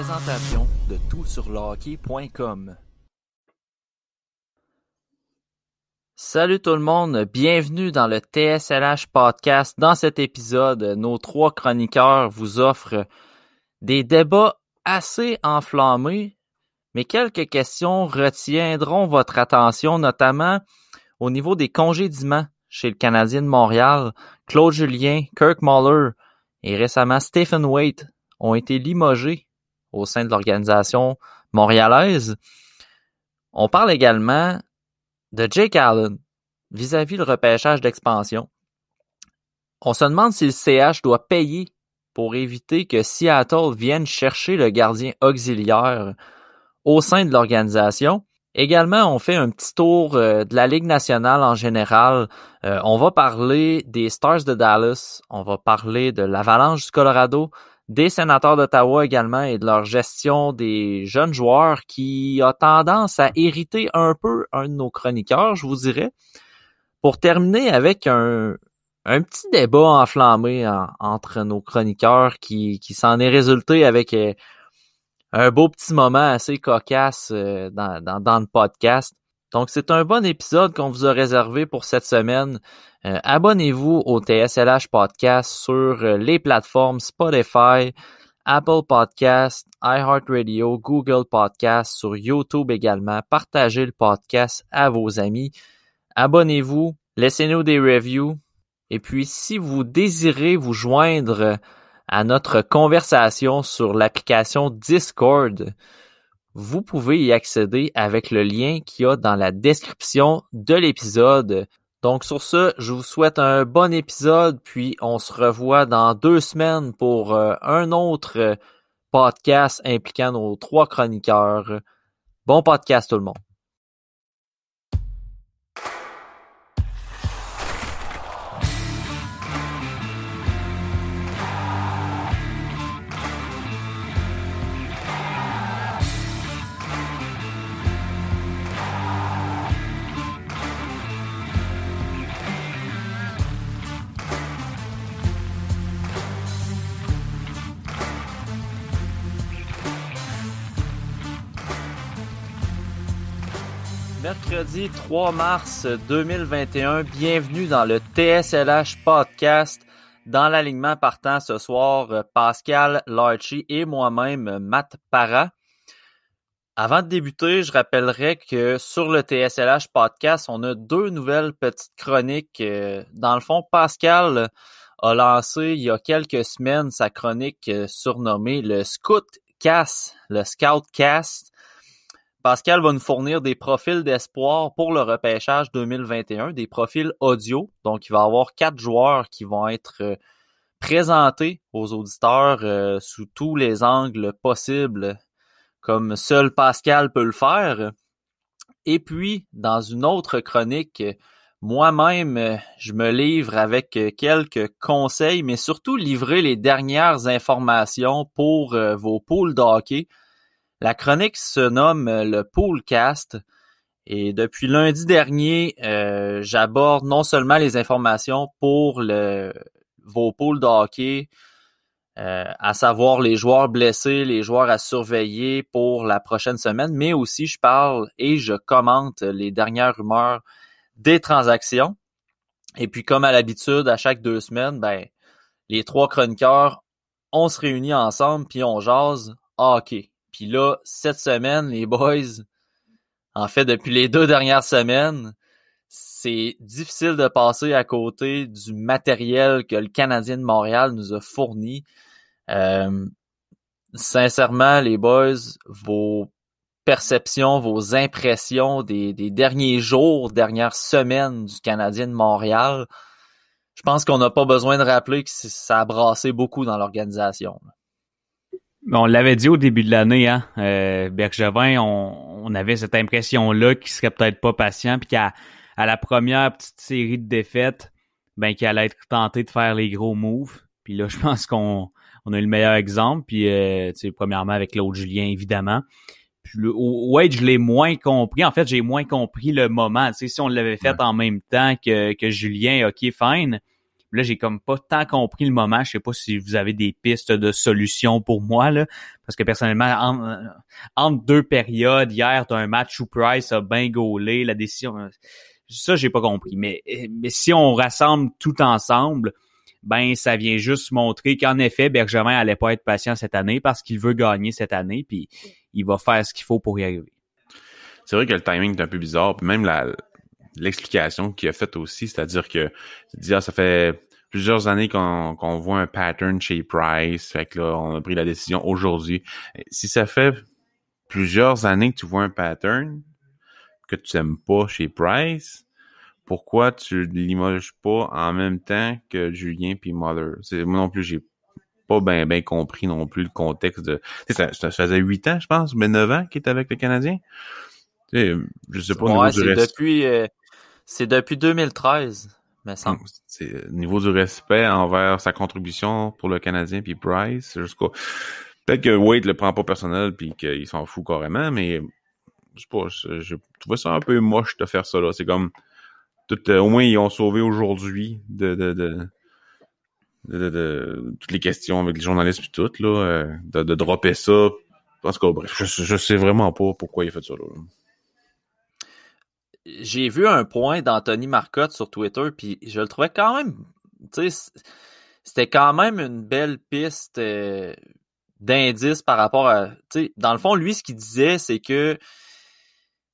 présentation de toutsurlehockey.com. Salut tout le monde, bienvenue dans le TSLH Podcast. Dans cet épisode, nos trois chroniqueurs vous offrent des débats assez enflammés, mais quelques questions retiendront votre attention, notamment au niveau des congédiements chez le Canadien de Montréal. Claude Julien, Kirk Muller et récemment Stephen Waite ont été limogés au sein de l'organisation montréalaise. On parle également de Jake Allen vis-à-vis le repêchage d'expansion. On se demande si le CH doit payer pour éviter que Seattle vienne chercher le gardien auxiliaire au sein de l'organisation. Également, on fait un petit tour de la Ligue nationale en général. On va parler des Stars de Dallas, on va parler de l'Avalanche du Colorado, des Sénateurs d'Ottawa également et de leur gestion des jeunes joueurs qui a tendance à hériter un peu un de nos chroniqueurs, je vous dirais. Pour terminer avec un petit débat enflammé entre nos chroniqueurs qui s'en est résulté avec un beau petit moment assez cocasse dans le podcast. Donc, c'est un bon épisode qu'on vous a réservé pour cette semaine. Abonnez-vous au TSLH Podcast sur les plateformes Spotify, Apple Podcast, iHeartRadio, Google Podcast, sur YouTube également. Partagez le podcast à vos amis. Abonnez-vous, laissez-nous des reviews. Et puis, si vous désirez vous joindre à notre conversation sur l'application Discord, vous pouvez y accéder avec le lien qu'il y a dans la description de l'épisode. Donc sur ce, je vous souhaite un bon épisode, puis on se revoit dans 2 semaines pour un autre podcast impliquant nos 3 chroniqueurs. Bon podcast tout le monde. Mercredi 3 mars 2021, bienvenue dans le TSLH Podcast. Dans l'alignement partant ce soir, Pascal Larchie et moi-même, Matt Parra. Avant de débuter, je rappellerai que sur le TSLH Podcast, on a 2 nouvelles petites chroniques. Dans le fond, Pascal a lancé il y a quelques semaines sa chronique surnommée le Scoutcast, le Scoutcast. Pascal va nous fournir des profils d'espoir pour le repêchage 2021, des profils audio. Donc, il va y avoir 4 joueurs qui vont être présentés aux auditeurs sous tous les angles possibles, comme seul Pascal peut le faire. Et puis, dans une autre chronique, moi-même, je me livre avec quelques conseils, mais surtout livrer les dernières informations pour vos poules de hockey. La chronique se nomme le Poolcast et depuis lundi dernier, j'aborde non seulement les informations pour vos poules de hockey, à savoir les joueurs blessés, les joueurs à surveiller pour la prochaine semaine, mais aussi je parle et je commente les dernières rumeurs des transactions. Et puis comme à l'habitude, à chaque 2 semaines, les 3 chroniqueurs, on se réunit ensemble puis on jase hockey. Puis là, cette semaine, les boys, en fait, depuis les 2 dernières semaines, c'est difficile de passer à côté du matériel que le Canadien de Montréal nous a fourni. Sincèrement, les boys, vos perceptions, vos impressions des derniers jours, dernières semaines du Canadien de Montréal, je pense qu'on n'a pas besoin de rappeler que ça a brassé beaucoup dans l'organisation. On l'avait dit au début de l'année, hein, Bergevin, on avait cette impression-là qu'il serait peut-être pas patient, puis qu'à la première petite série de défaites, qu'il allait être tenté de faire les gros moves. Puis là, je pense qu'on a eu le meilleur exemple. Puis, premièrement avec Claude Julien, évidemment. Puis Wade, je l'ai moins compris. En fait, j'ai moins compris le moment. Tu sais, si on l'avait fait en même temps que Julien, ok, fine. Là, j'ai comme pas tant compris le moment. Je sais pas si vous avez des pistes de solutions pour moi, là. Parce que personnellement, entre deux périodes, hier, t'as un match où Price a bien gaulé, la décision. Ça, j'ai pas compris. Mais si on rassemble tout ensemble, ben ça vient juste montrer qu'en effet, Bergevin allait pas être patient cette année parce qu'il veut gagner cette année, puis il va faire ce qu'il faut pour y arriver. C'est vrai que le timing est un peu bizarre, puis même l'explication qu'il a faite aussi, c'est-à-dire que ça fait plusieurs années qu'on voit un pattern chez Price, fait que là, on a pris la décision aujourd'hui. Si ça fait plusieurs années que tu vois un pattern que tu aimes pas chez Price, pourquoi tu limoges pas en même temps que Julien puis Muller? Moi non plus, j'ai pas bien compris non plus le contexte de... Ça faisait 8 ans, je pense, mais 9 ans qu'il était avec le Canadien. Je sais pas, au niveau du respect... c'est depuis 2013, me semble. C'est au niveau du respect envers sa contribution pour le Canadien puis Price, jusqu'au... Peut-être que Wade le prend pas personnel puis qu'il s'en fout carrément, mais je sais pas, je trouvais ça un peu moche de faire ça là. C'est comme au moins ils ont sauvé aujourd'hui de toutes les questions avec les journalistes puis tout là, de dropper ça. En tout cas, bref, je sais vraiment pas pourquoi il a fait ça là. J'ai vu un point d'Anthony Marcotte sur Twitter, puis je le trouvais quand même, tu sais, c'était quand même une belle piste d'indice par rapport à, tu sais, dans le fond, lui, ce qu'il disait, c'est que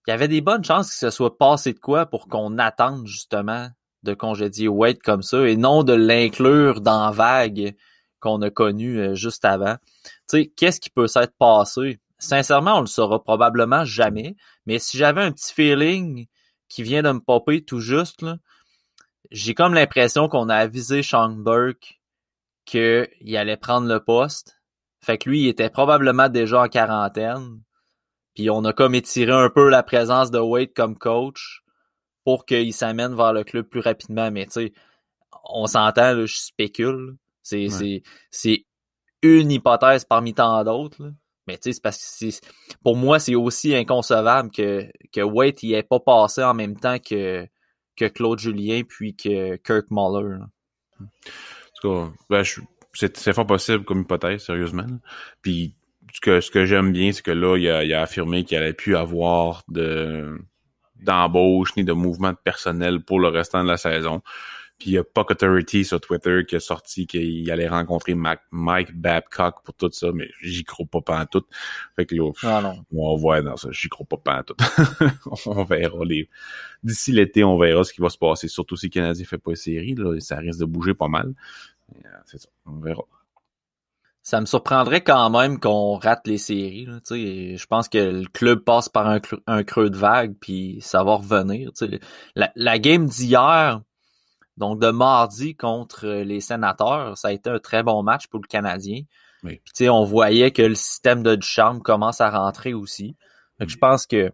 il y avait des bonnes chances que ce soit passé de quoi pour qu'on attende justement de congédier Wade comme ça et non de l'inclure dans vague qu'on a connu juste avant. Tu sais, qu'est-ce qui peut s'être passé? Sincèrement, on le saura probablement jamais, mais si j'avais un petit feeling qui vient de me popper tout juste, là, j'ai comme l'impression qu'on a avisé Sean Burke qu'il allait prendre le poste. Fait que lui, il était probablement déjà en quarantaine. Puis on a comme étiré un peu la présence de Wade comme coach pour qu'il s'amène vers le club plus rapidement. Mais tu sais, on s'entend, là, je spécule. C'est une hypothèse parmi tant d'autres. Là. Mais tu sais, c'est parce que pour moi, c'est aussi inconcevable que Wade y ait pas passé en même temps que Claude Julien puis que Kirk Muller. Là. En tout cas, c'est fort possible comme hypothèse, sérieusement. Là. Puis ce que j'aime bien, c'est que là, il a affirmé qu'il allait plus avoir d'embauche ni de mouvement de personnel pour le restant de la saison. Puis il y a Puck Authority sur Twitter qui a sorti qu'il allait rencontrer Mike Babcock pour tout ça, mais j'y crois pas pantoute. Fait que là, on va voir dans ça, j'y crois pas pantoute. On verra d'ici l'été, on verra ce qui va se passer. Surtout si le Canadien fait pas une série, là, ça risque de bouger pas mal. C'est ça, on verra. Ça me surprendrait quand même qu'on rate les séries. Là, je pense que le club passe par un creux de vague, puis ça va revenir. La game d'hier, donc de mardi contre les Sénateurs, ça a été un très bon match pour le Canadien. Oui. Puis on voyait que le système de Ducharme commence à rentrer aussi. Donc, je pense qu'il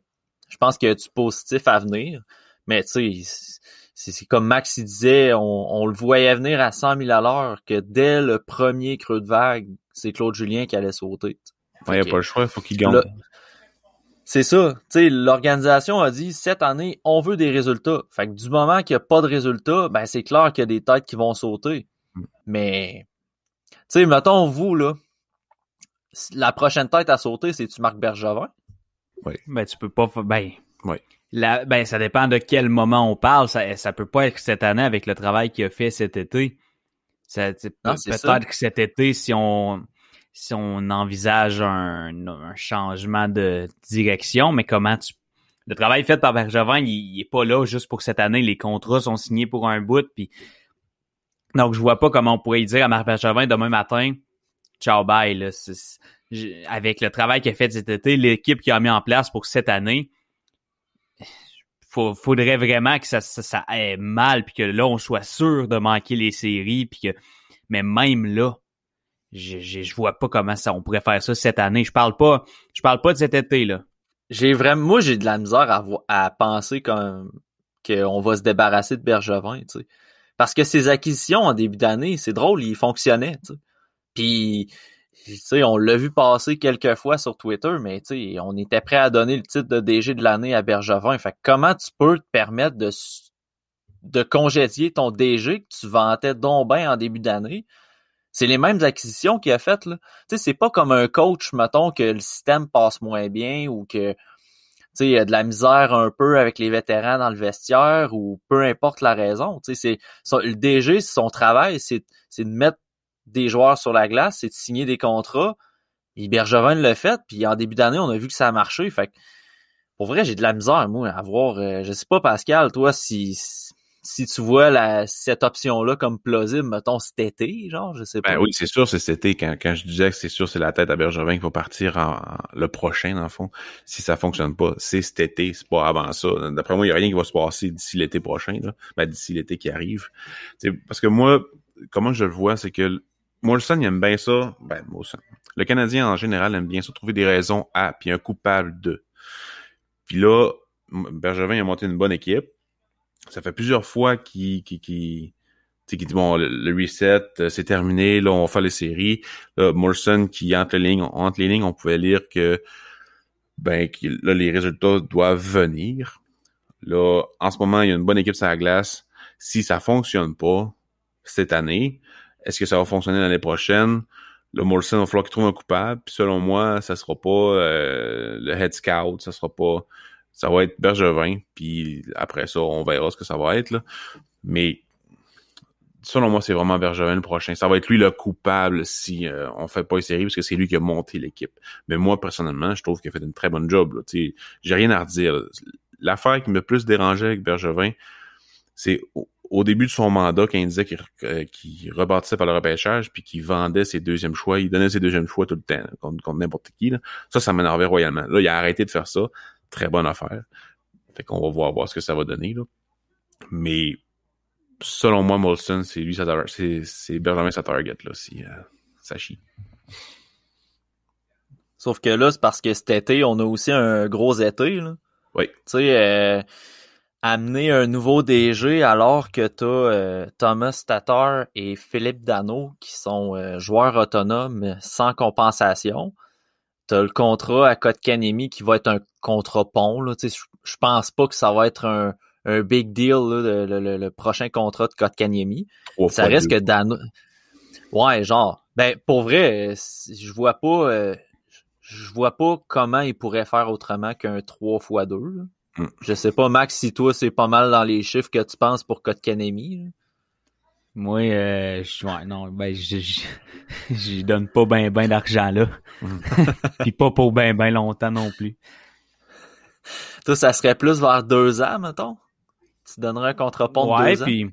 y a du positif à venir. Mais tu sais, c'est comme Max il disait, on le voyait venir à 100 000 à l'heure, que dès le premier creux de vague, c'est Claude Julien qui allait sauter. Il n'y a pas le choix, il faut qu'il gagne. C'est ça. Tu sais, l'organisation a dit, cette année, on veut des résultats. Fait que du moment qu'il n'y a pas de résultats, ben c'est clair qu'il y a des têtes qui vont sauter. Mais, tu sais, mettons, vous, là, la prochaine tête à sauter, c'est-tu Marc Bergevin? Oui. Ben, tu peux pas... oui. Ça dépend de quel moment on parle. Ça peut pas être cette année avec le travail qu'il a fait cet été. Peut-être que cet été, si on envisage un changement de direction, mais le travail fait par Bergevin, il est pas là juste pour cette année. Les contrats sont signés pour un bout, puis donc je vois pas comment on pourrait dire à Marc Bergevin demain matin, ciao bye là. Avec le travail qu'il a fait cet été, l'équipe qu'il a mis en place pour cette année, faudrait vraiment que ça ait mal, puis que là on soit sûr de manquer les séries, puis que mais même là, je vois pas comment on pourrait faire ça cette année. Je parle pas de cet été là. Moi j'ai de la misère à penser qu'on va se débarrasser de Bergevin, tu sais. Parce que ses acquisitions en début d'année, c'est drôle, ils fonctionnaient, tu sais. Puis tu sais, on l'a vu passer quelques fois sur Twitter, mais tu sais, on était prêt à donner le titre de DG de l'année à Bergevin. Fait que comment tu peux te permettre de congédier ton DG que tu vantais donc bien en début d'année. C'est les mêmes acquisitions qu'il a faites, là. Tu sais, c'est pas comme un coach, mettons, que le système passe moins bien ou que, tu sais, il y a de la misère un peu avec les vétérans dans le vestiaire ou peu importe la raison. Tu sais, le DG, son travail, c'est de mettre des joueurs sur la glace, c'est de signer des contrats. Et Bergevin l'a fait, puis en début d'année, on a vu que ça a marché. Fait que, pour vrai, j'ai de la misère, moi, à voir. Je sais pas, Pascal, toi, si tu vois cette option-là comme plausible, mettons, cet été, genre, je sais pas. Ben oui, c'est sûr, c'est cet été. Quand je disais que c'est sûr, c'est la tête à Bergevin qui va partir le prochain, dans le fond. Si ça fonctionne pas, c'est cet été, c'est pas avant ça. D'après moi, il y a rien qui va se passer d'ici l'été prochain, là. Ben, d'ici l'été qui arrive. T'sais, parce que moi, comment je le vois, c'est que Molson, il aime bien ça. Ben, Molson. Le Canadien, en général, aime bien ça, trouver des raisons à, puis un coupable de. Puis là, Bergevin a monté une bonne équipe. Ça fait plusieurs fois qu'il dit, bon, le reset, c'est terminé, là, on va faire les séries. Là, Molson, qui, entre les lignes, on pouvait lire que, là, les résultats doivent venir. Là, en ce moment, il y a une bonne équipe sur la glace. Si ça fonctionne pas cette année, est-ce que ça va fonctionner l'année prochaine? Là, Molson, il va falloir qu'il trouve un coupable. Puis selon moi, ça sera pas le head scout, ça va être Bergevin. Puis après ça, on verra ce que ça va être, là. Mais selon moi, c'est vraiment Bergevin le prochain. Ça va être lui le coupable si on fait pas une série, parce que c'est lui qui a monté l'équipe. Mais moi, personnellement, je trouve qu'il a fait une très bonne job, là. T'sais, j'ai rien à redire. L'affaire qui m'a plus dérangé avec Bergevin, c'est au début de son mandat, quand il disait qu'il rebâtissait par le repêchage, puis qu'il vendait ses deuxièmes choix, il donnait ses deuxièmes choix tout le temps, là, contre n'importe qui, là. Ça m'énervait royalement. Là, il a arrêté de faire ça. Très bonne affaire. Fait qu'on va voir ce que ça va donner, là. Mais selon moi, Molson, c'est lui, c'est Bergevin sa target, là, si ça chie. Sauf que là, c'est parce que cet été, on a aussi un gros été, là. Oui. Tu sais, amener un nouveau DG alors que t'as Thomas Tatar et Philippe Danault qui sont joueurs autonomes sans compensation. T'as le contrat à Kotkaniemi qui va être un contrat pont, là. Tu sais, je pense pas que ça va être un big deal, là, le prochain contrat de Kotkaniemi. Ça reste que Danault... Ouais, genre, ben, pour vrai, je vois pas comment il pourrait faire autrement qu'un 3x2, là. Je sais pas, Max, si toi, c'est pas mal dans les chiffres que tu penses pour Kotkaniemi. Moi, j'y donne pas ben d'argent là. Puis pas pour ben longtemps non plus. Toi, ça serait plus vers 2 ans, mettons? Tu donnerais un contre-pont de 2 ans? Puis,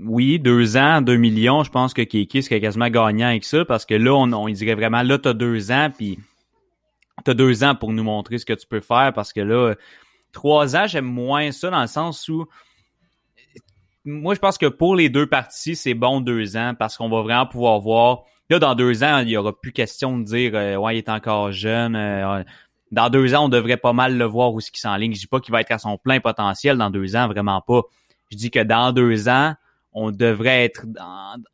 oui, 2 ans, 2 millions, je pense que Kéké serait quasiment gagnant avec ça, parce que là, on dirait vraiment, là, t'as 2 ans, puis t'as 2 ans pour nous montrer ce que tu peux faire, parce que là, 3 ans, j'aime moins ça, dans le sens où moi, je pense que pour les deux parties, c'est bon 2 ans, parce qu'on va vraiment pouvoir voir. Là, dans 2 ans, il y aura plus question de dire ouais, il est encore jeune. Dans 2 ans, on devrait pas mal le voir où ce qui s'enligne. Je dis pas qu'il va être à son plein potentiel dans 2 ans, vraiment pas. Je dis que dans 2 ans, on devrait être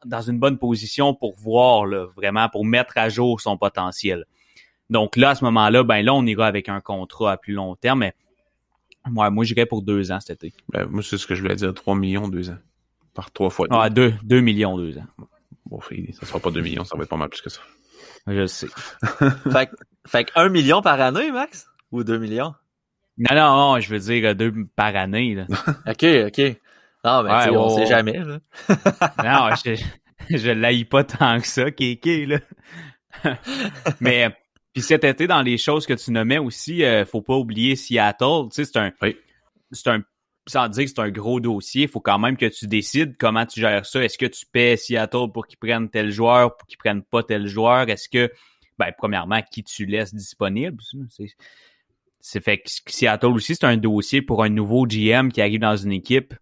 dans une bonne position pour voir, là, vraiment, pour mettre à jour son potentiel. Donc là, à ce moment-là, ben là, on ira avec un contrat à plus long terme, mais ouais, moi, j'irais pour 2 ans cet été. Ben, moi, c'est ce que je voulais dire. 3 millions, 2 ans. Par 3 fois 2. Ah, 2 millions, 2 ans. Bon, ça sera pas 2 millions, ça va être pas mal plus que ça. Je sais. fait que 1 million par année, Max? Ou 2 millions? Non, je veux dire 2 par année, là. OK. Non, mais ouais, on sait jamais, là. Non, je l'haïs pas tant que ça, Kéké, là. Mais, puis cet été, dans les choses que tu nommais aussi, faut pas oublier Seattle. Tu sais, c'est un, sans dire que c'est un gros dossier, il faut quand même que tu décides comment tu gères ça. Est-ce que tu paies Seattle pour qu'ils prennent tel joueur, pour qu'ils prennent pas tel joueur? Est-ce que, premièrement, qui tu laisses disponible? C'est fait que Seattle aussi, c'est un dossier pour un nouveau GM qui arrive dans une équipe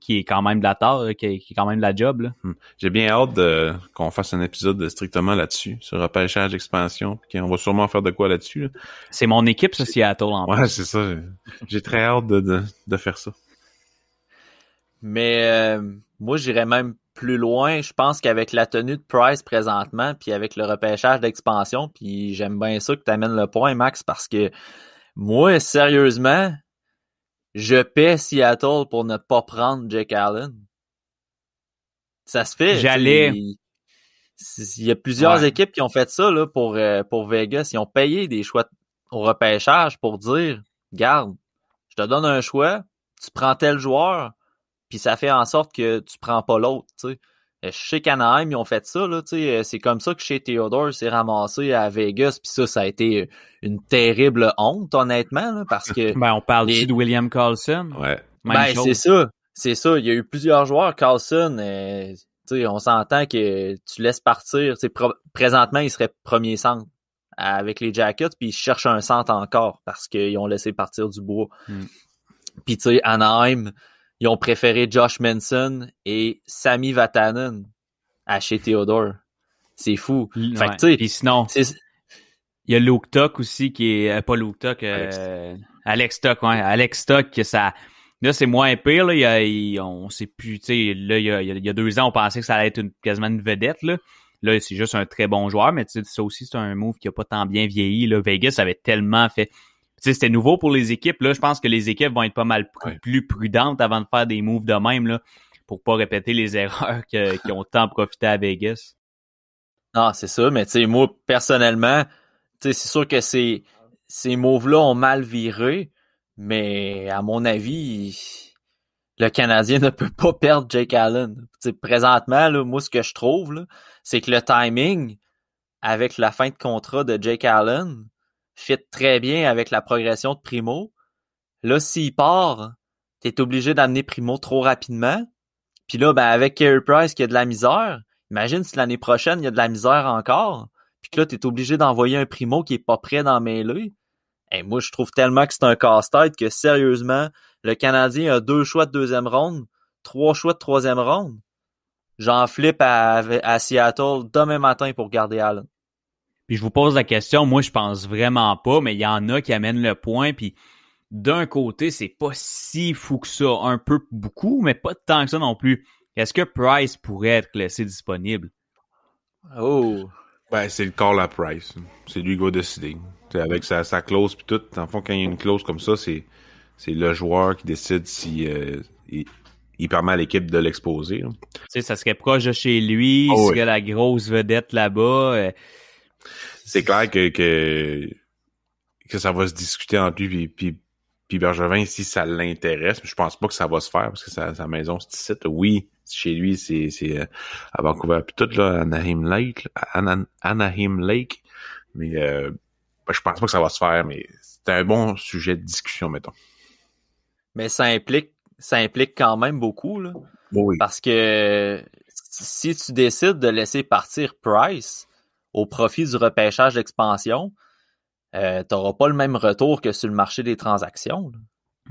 qui est quand même de la tare, qui est quand même de la job, là. J'ai bien hâte qu'on fasse un épisode strictement là-dessus, sur repêchage, expansion, puis on va sûrement faire de quoi là-dessus, là. C'est mon équipe, ça, Seattle, en plus. Ouais, c'est ça. J'ai très hâte de faire ça. Mais moi, j'irais même plus loin. Je pense qu'avec la tenue de Price présentement, puis avec le repêchage d'expansion, puis j'aime bien ça que tu amènes le point, Max, parce que moi, sérieusement, je paie Seattle pour ne pas prendre Jake Allen. Ça se fait. Il y a plusieurs équipes qui ont fait ça là pour Vegas. Ils ont payé des choix au repêchage pour dire, garde, je te donne un choix, tu prends tel joueur, puis ça fait en sorte que tu prends pas l'autre. T'sais. Chez Anaheim, ils ont fait ça. Là, c'est comme ça que chez Theodore s'est ramassé à Vegas, puis ça a été une terrible honte, honnêtement, là, parce que... on parle ici de William Karlsson. Ouais. C'est ça. C'est ça. Il y a eu plusieurs joueurs. Karlsson, on s'entend que tu laisses partir. Présentement, il serait premier centre avec les Jackets, puis ils cherchent un centre encore parce qu'ils ont laissé partir Dubois. Puis, tu sais, Anaheim, ils ont préféré Josh Manson et Sami Vatanen à chez Theodore. C'est fou. Fait que, tu sais... Puis sinon, il y a Luke Tuch aussi qui est... pas Luke Tuch, Alex Tuch, ouais. Alex Tuch, que ça... Là, c'est moins pire, là. On sait plus, tu sais, là, il y a 2 ans, on pensait que ça allait être quasiment une vedette, là. Là, c'est juste un très bon joueur, mais tu sais, ça aussi, c'est un move qui a pas tant bien vieilli, là. Vegas avait tellement fait... Tu sais, c'était nouveau pour les équipes, là. Je pense que les équipes vont être pas mal plus prudentes avant de faire des moves de même, là, pour pas répéter les erreurs qui ont tant profité à Vegas. Non, c'est ça, mais tu sais, moi, personnellement, tu sais, c'est sûr que ces moves-là ont mal viré, mais à mon avis, le Canadien ne peut pas perdre Jake Allen. T'sais, présentement, là, moi, ce que je trouve, là, c'est que le timing avec la fin de contrat de Jake Allen fit très bien avec la progression de Primo. Là, s'il part, t'es obligé d'amener Primo trop rapidement. Puis là, avec Carey Price qui a de la misère, imagine si l'année prochaine, il y a de la misère encore, puis que là, t'es obligé d'envoyer un Primo qui est pas prêt d'en mêler. Et moi, je trouve tellement que c'est un casse-tête que, sérieusement, le Canadien a 2 choix de 2e ronde, 3 choix de 3e ronde. J'en flippe à Seattle demain matin pour garder Allen. Puis je vous pose la question, moi, je pense vraiment pas, mais il y en a qui amènent le point, puis d'un côté, c'est pas si fou que ça, un peu beaucoup, mais pas tant que ça non plus. Est-ce que Price pourrait être laissé disponible? Oh! C'est le call à Price. C'est lui qui va décider. T'sais, avec sa clause pis tout. En fond, quand il y a une clause comme ça, c'est le joueur qui décide si il permet à l'équipe de l'exposer. Tu sais, ça serait proche de chez lui, il serait la grosse vedette là-bas. C'est clair que ça va se discuter entre lui puis Bergevin si ça l'intéresse. Je pense pas que ça va se faire parce que sa maison c'est ici. Oui, chez lui c'est à Vancouver puis tout là, Anaheim Lake. Mais je pense pas que ça va se faire, mais c'est un bon sujet de discussion, mettons. Mais ça implique quand même beaucoup, là. Oui. Parce que si tu décides de laisser partir Price au profit du repêchage d'expansion, t'auras pas le même retour que sur le marché des transactions.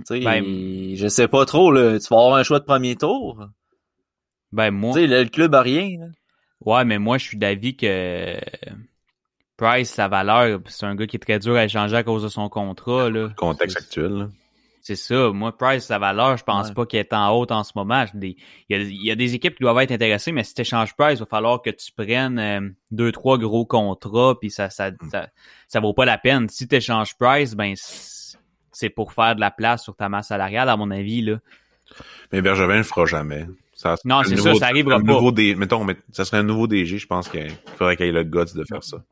Tu sais, je sais pas trop, là. Tu vas avoir un choix de premier tour. Moi. Tu sais, le club a rien, là. Ouais, mais moi, je suis d'avis que Price, sa valeur, c'est un gars qui est très dur à échanger à cause de son contrat, là. Le contexte actuel, là. C'est ça. Moi, Price, sa valeur, je pense pas qu'elle est en haute en ce moment. Il y a des équipes qui doivent être intéressées, mais si tu échanges Price, il va falloir que tu prennes 2-3 gros contrats, puis ça vaut pas la peine. Si tu échanges Price, c'est pour faire de la place sur ta masse salariale, à mon avis, là. Mais Bergevin le fera jamais. Non, c'est ça, ça arrivera pas. Ça serait un nouveau DG, je pense qu'il faudrait qu'il ait le guts de faire ça.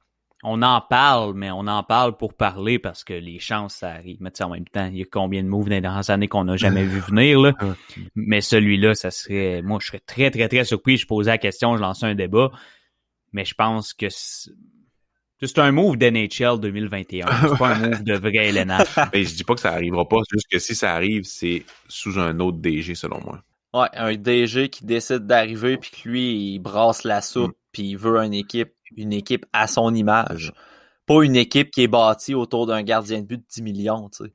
On en parle, mais on en parle pour parler parce que les chances, ça arrive. Mais tu sais, en même temps, il y a combien de moves dans les dernières années qu'on n'a jamais vu venir, là. Mais celui-là, ça serait... Moi, je serais très, très, très surpris. Je posais la question, je lançais un débat. Mais je pense que c'est un move d'NHL 2021. C'est pas un move de vrai LNH. Mais je dis pas que ça arrivera pas. C'est juste que si ça arrive, c'est sous un autre DG, selon moi. Ouais, un DG qui décide d'arriver puis que lui, il brasse la soupe puis il veut une équipe à son image. Pas une équipe qui est bâtie autour d'un gardien de but de 10 millions, tu sais.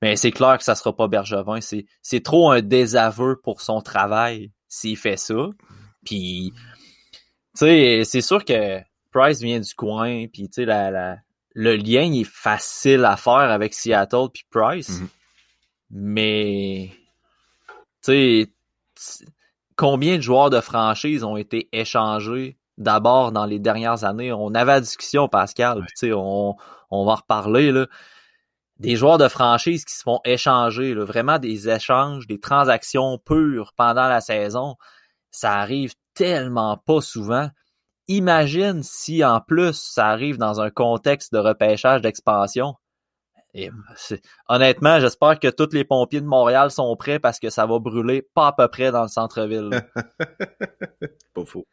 Mais c'est clair que ça sera pas Bergevin. C'est trop un désaveu pour son travail s'il fait ça. Puis, tu sais, c'est sûr que Price vient du coin puis tu sais, le lien il est facile à faire avec Seattle puis Price. Mais, tu sais, combien de joueurs de franchise ont été échangés d'abord dans les dernières années? On avait la discussion, Pascal, puis tu sais, on va en reparler, là. des joueurs de franchise qui se font échanger, là, vraiment des échanges, des transactions pures pendant la saison, ça arrive tellement pas souvent. Imagine si en plus ça arrive dans un contexte de repêchage d'expansion. Et honnêtement, j'espère que tous les pompiers de Montréal sont prêts parce que ça va brûler pas à peu près dans le centre-ville. Pas faux.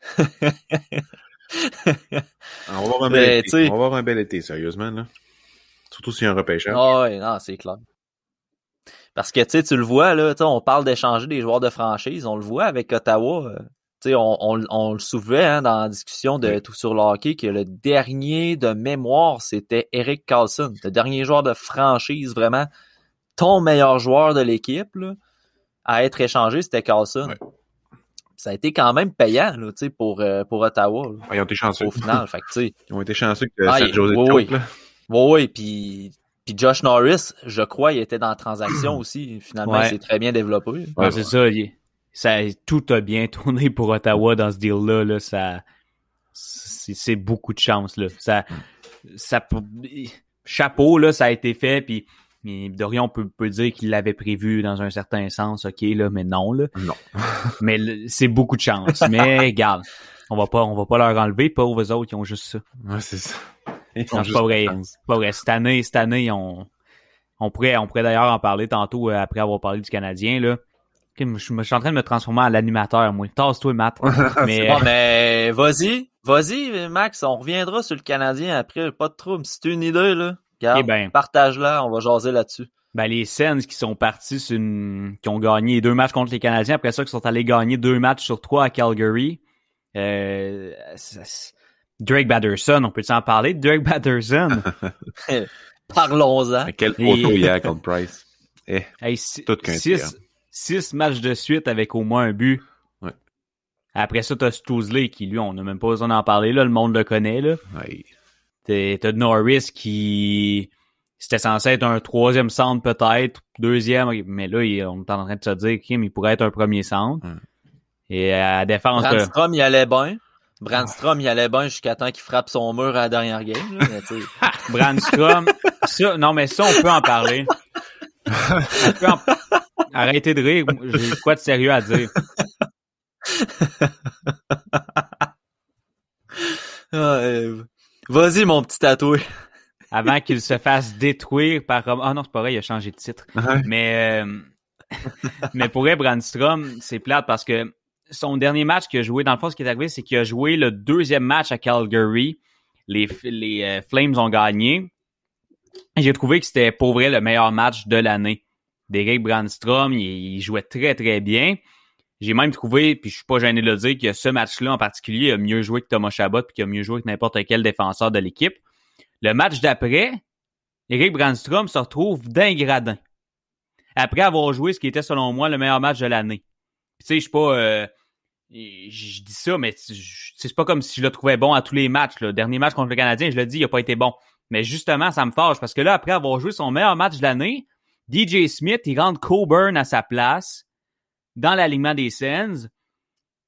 On va avoir un bel été. On va avoir un bel été, sérieusement, là. Surtout s'il y a un repêchage. Ah ouais, non, c'est clair. Parce que tu le vois, là, on parle d'échanger des joueurs de franchise, on le voit avec Ottawa. On le souvait dans la discussion de Tout sur le hockey que le dernier de mémoire, c'était Erik Karlsson, le dernier joueur de franchise, vraiment ton meilleur joueur de l'équipe là, à être échangé, c'était Karlsson. Ouais. Ça a été quand même payant là, pour Ottawa. Là, ils ont été chanceux. Au final. Fait que, ils ont été chanceux que San Jose choke, là. Oui, puis Josh Norris, je crois, il était dans la transaction aussi. Finalement, il s'est très bien développé. Ouais, c'est ça. Tout a bien tourné pour Ottawa dans ce deal-là. Là, c'est beaucoup de chance. Là. Chapeau, là, ça a été fait. Puis Dorion peut dire qu'il l'avait prévu dans un certain sens. OK, là, mais non. Là. Non. Mais c'est beaucoup de chance. Mais regarde, on va pas leur enlever. Pauvres autres qui ont juste ça. Ouais, c'est ça. Non, c'est pas vrai. Cette année, on pourrait d'ailleurs en parler tantôt après avoir parlé du Canadien, là. Okay, je suis en train de me transformer en l'animateur, moi. Tasse-toi, Matt. Mais vas-y, Max, on reviendra sur le Canadien après, pas de trouble. Si tu as une idée, là, regarde, partage-la, on va jaser là-dessus. Ben, les Sens qui sont partis qui ont gagné 2 matchs contre les Canadiens, après ça, qui sont allés gagner 2 matchs sur 3 à Calgary. Drake Batherson, on peut en parler de Drake Batherson? Parlons-en. Quel photo il y a contre Price? Tout qu'un 6 matchs de suite avec au moins un but. Ouais. Après ça, t'as Stoozley qui, lui, on n'a même pas besoin d'en parler, là, le monde le connaît, là. Ouais. T'as Norris qui... C'était censé être un 3e centre peut-être, 2e, mais là, on est en train de se dire qu'il pourrait être un 1er centre. Et à la défense... Brandstrom, il allait bien. Brandstrom, il allait bien jusqu'à temps qu'il frappe son mur à la dernière game. Là, Brandstrom, non, mais ça, on peut en parler. Arrêtez de rire, j'ai quoi de sérieux à dire. Vas-y, mon petit tatoué. Avant qu'il se fasse détruire par... Ah non, c'est pas vrai, il a changé de titre. Mais pour vrai, Brandstrom, c'est plate parce que son dernier match qu'il a joué, dans le fond, ce qui est arrivé, c'est qu'il a joué le 2e match à Calgary. Les Flames ont gagné. J'ai trouvé que c'était pour vrai le meilleur match de l'année. D'Erik Brandstrom, il jouait très, très bien. J'ai même trouvé, puis je suis pas gêné de le dire, que ce match-là en particulier a mieux joué que Thomas Chabot puis qu'il a mieux joué que n'importe quel défenseur de l'équipe. Le match d'après, Erik Brandstrom se retrouve d'un gradin. Après avoir joué ce qui était, selon moi, le meilleur match de l'année. Tu sais, je suis pas... je dis ça, mais c'est pas comme si je le trouvais bon à tous les matchs. Le dernier match contre le Canadien, je le dis, il a pas été bon. Mais justement, ça me fâche parce que là, après avoir joué son meilleur match de l'année, DJ Smith, il rentre Coburn à sa place dans l'alignement des Sens.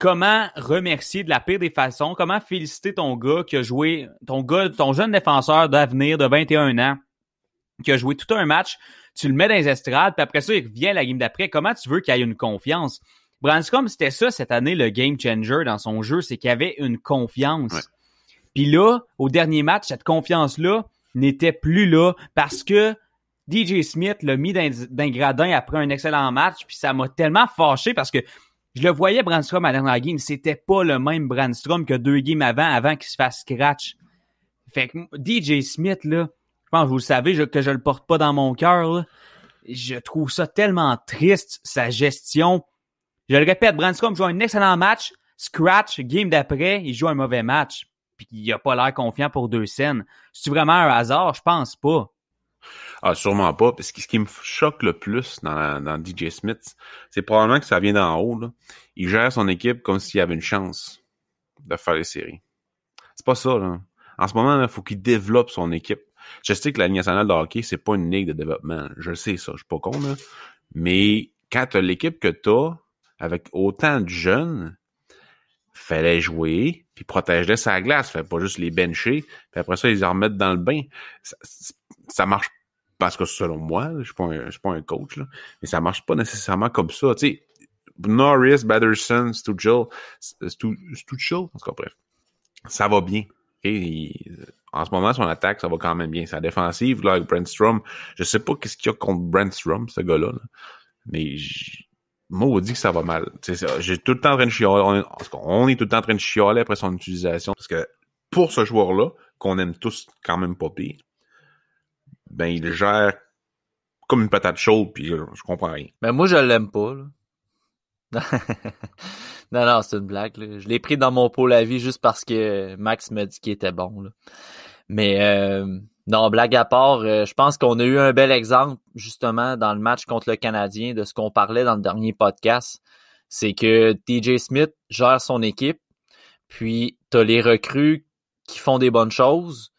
Comment remercier de la pire des façons? Comment féliciter ton gars qui a joué, ton jeune défenseur d'avenir de 21 ans, qui a joué tout un match, tu le mets dans les estrades, puis après ça, il revient à la game d'après. Comment tu veux qu'il ait une confiance? Brandstrom, c'était ça cette année, le game changer dans son jeu, c'est qu'il avait une confiance. Ouais. Puis là, au dernier match, cette confiance-là n'était plus là parce que DJ Smith l'a mis d'un gradin après un excellent match, puis ça m'a tellement fâché parce que je le voyais Brandstrom à la dernière game, c'était pas le même Brandstrom que 2 games avant qu'il se fasse scratch. Fait que DJ Smith, là, je pense que vous le savez que je le porte pas dans mon cœur, là. Je trouve ça tellement triste, sa gestion. Je le répète, Brandstrom joue un excellent match, scratch, game d'après, il joue un mauvais match. Puis il a pas l'air confiant pour 2 scènes. C'est vraiment un hasard? Je pense pas. Ah, sûrement pas. Parce que ce qui me choque le plus dans DJ Smith, c'est probablement que ça vient d'en haut, là. Il gère son équipe comme s'il avait une chance de faire les séries. C'est pas ça, là. En ce moment, il faut qu'il développe son équipe. Je sais que la Ligue nationale de hockey, c'est pas une ligue de développement. Je le sais, ça. Je suis pas con, là. Mais quand t'as l'équipe que t'as, avec autant de jeunes, fallait jouer, puis protéger sa glace. Fait pas juste les bencher, puis après ça, ils en remettent dans le bain. Ça marche Parce que selon moi, je suis pas un coach, là, mais ça marche pas nécessairement comme ça. Tu sais, Norris, Batterson, Stuchel, en tout cas, bref, ça va bien. Okay? En ce moment, son attaque, ça va quand même bien. Sa défensive, là, avec Brandstrom, je sais pas qu'est-ce qu'il y a contre Brandstrom, ce gars-là, là. Mais moi, on dit que ça va mal. J'ai tout le temps en train de chialer. On est tout le temps en train de chialer après son utilisation. Parce que pour ce joueur-là, qu'on aime tous quand même pas pire, ben il gère comme une patate chaude, puis je comprends rien. Mais moi, je l'aime pas, là. Non, c'est une blague, là. Je l'ai pris dans mon pot la vie juste parce que Max m'a dit qu'il était bon, là. Mais non, blague à part, je pense qu'on a eu un bel exemple, justement, dans le match contre le Canadien, de ce qu'on parlait dans le dernier podcast. C'est que TJ Smith gère son équipe, puis t'as les recrues qui font des bonnes choses.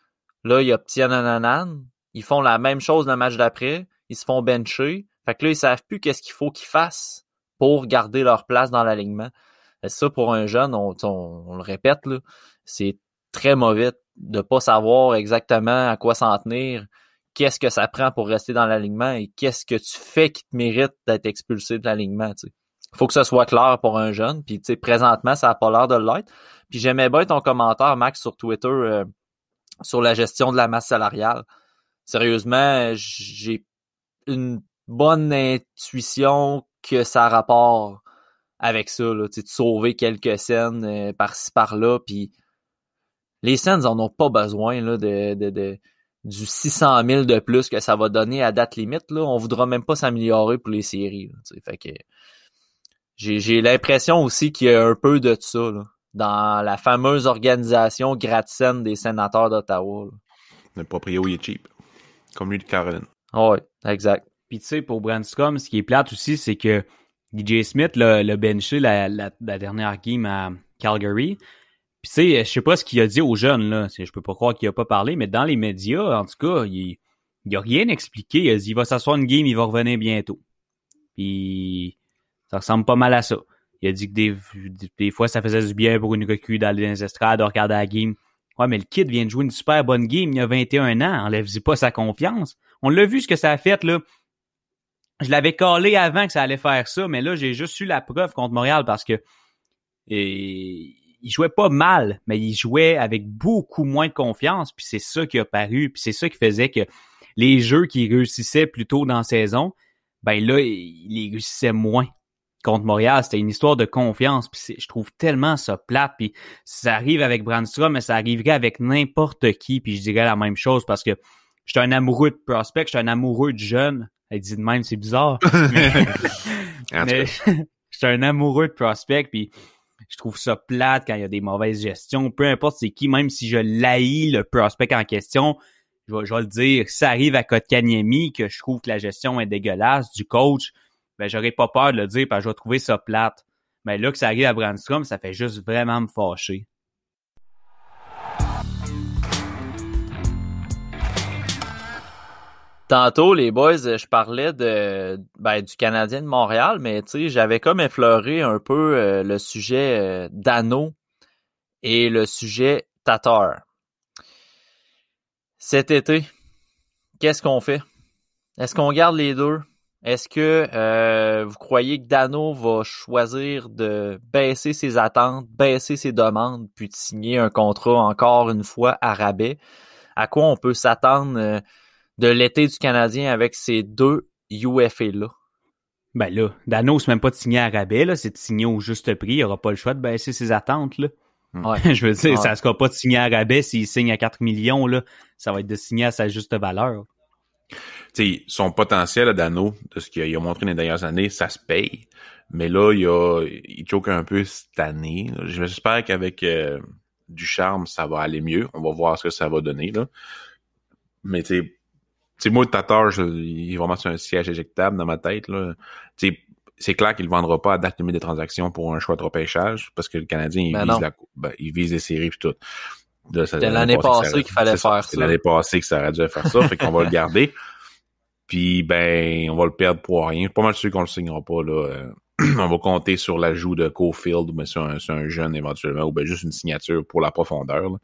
Là, il y a Ptianananan. Ils font la même chose le match d'après. Ils se font bencher. Fait que là, ils savent plus qu'est-ce qu'il faut qu'ils fassent pour garder leur place dans l'alignement. Et ça, pour un jeune, on le répète, là, c'est très mauvais de pas savoir exactement à quoi s'en tenir, qu'est-ce que ça prend pour rester dans l'alignement et qu'est-ce que tu fais qui te mérite d'être expulsé de l'alignement. Il faut que ça soit clair pour un jeune. Puis, présentement, ça n'a pas l'air de l'être. Puis j'aimais bien ton commentaire, Max, sur Twitter, sur la gestion de la masse salariale. Sérieusement, j'ai une bonne intuition que ça a rapport avec ça, là, de sauver quelques scènes par-ci, par-là, puis les Sens en ont pas besoin là, du 600 000 de plus que ça va donner à date limite. Là. On voudra même pas s'améliorer pour les séries. Là, fait que j'ai l'impression aussi qu'il y a un peu de ça là, dans la fameuse organisation gratte-scène des sénateurs d'Ottawa. Là. Le proprio, il est cheap. Comme lui de Caroline. Oui, exact. Puis tu sais, pour Brandstrom, ce qui est plate aussi, c'est que DJ Smith l'a benché la dernière game à Calgary. Puis tu sais, je sais pas ce qu'il a dit aux jeunes, là. Je peux pas croire qu'il a pas parlé, mais dans les médias, en tout cas, il a rien expliqué. Il a dit, il va s'asseoir une game, il va revenir bientôt. Puis ça ressemble pas mal à ça. Il a dit que des fois, ça faisait du bien pour une recrue d'aller dans les estrades, de regarder la game. Ouais, mais le kid vient de jouer une super bonne game, il a 21 ans, enlève-y pas sa confiance. On l'a vu ce que ça a fait, là. Je l'avais collé avant que ça allait faire ça, mais là, j'ai juste eu la preuve contre Montréal parce que il jouait pas mal, mais il jouait avec beaucoup moins de confiance, puis c'est ça qui a paru, puis c'est ça qui faisait que les jeux qui réussissaient plus tôt dans la saison, ben là, il les réussissait moins. Contre Montréal, c'était une histoire de confiance, puis je trouve tellement ça plate, puis ça arrive avec Brandstrom, mais ça arriverait avec n'importe qui, puis je dirais la même chose parce que je suis un amoureux de prospect, je suis un amoureux de jeune. Elle dit de même, c'est bizarre. mais je suis un amoureux de prospect, puis je trouve ça plate quand il y a des mauvaises gestions. Peu importe c'est qui, même si je l'haïs le prospect en question, je vais le dire. Si ça arrive à Kotkaniemi, que je trouve que la gestion est dégueulasse, du coach, ben j'aurais pas peur de le dire, parce que je vais trouver ça plate. Mais là que ça arrive à Brandstrom, ça fait juste vraiment me fâcher. Tantôt, les boys, je parlais du Canadien de Montréal, mais tu sais, j'avais comme effleuré un peu le sujet Danault et le sujet Tatar. Cet été, qu'est-ce qu'on fait? Est-ce qu'on garde les deux? Est-ce que vous croyez que Danault va choisir de baisser ses attentes, baisser ses demandes, puis de signer un contrat encore une fois à rabais? À quoi on peut s'attendre de l'été du Canadien avec ces deux UFA-là? Ben là, Danault, c'est même pas de signer à rabais, là, c'est de signer au juste prix. Il aura pas le choix de baisser ses attentes, là. Ouais. Je veux dire, ça sera pas de signer à rabais s'il signe à 4 millions, là. Ça va être de signer à sa juste valeur. T'sais, son potentiel à Danault, de ce qu'il a montré dans les dernières années, ça se paye. Mais là, il choque un peu cette année. J'espère qu'avec du charme, ça va aller mieux. On va voir ce que ça va donner, là. Mais tu sais, moi, Tatar, il est vraiment sur un siège éjectable dans ma tête, là. Tu sais, c'est clair qu'il ne vendra pas à date limite des transactions pour un choix de repêchage, parce que le Canadien, il vise les séries et tout. C'était l'année passée qu'il fallait faire ça. C'est l'année passée que ça aurait dû faire ça, fait qu'on va le garder. Puis, ben, on va le perdre pour rien. Je suis pas mal sûr qu'on le signera pas, là. On va compter sur l'ajout de Caulfield, mais sur un jeune éventuellement, ou ben juste une signature pour la profondeur, là.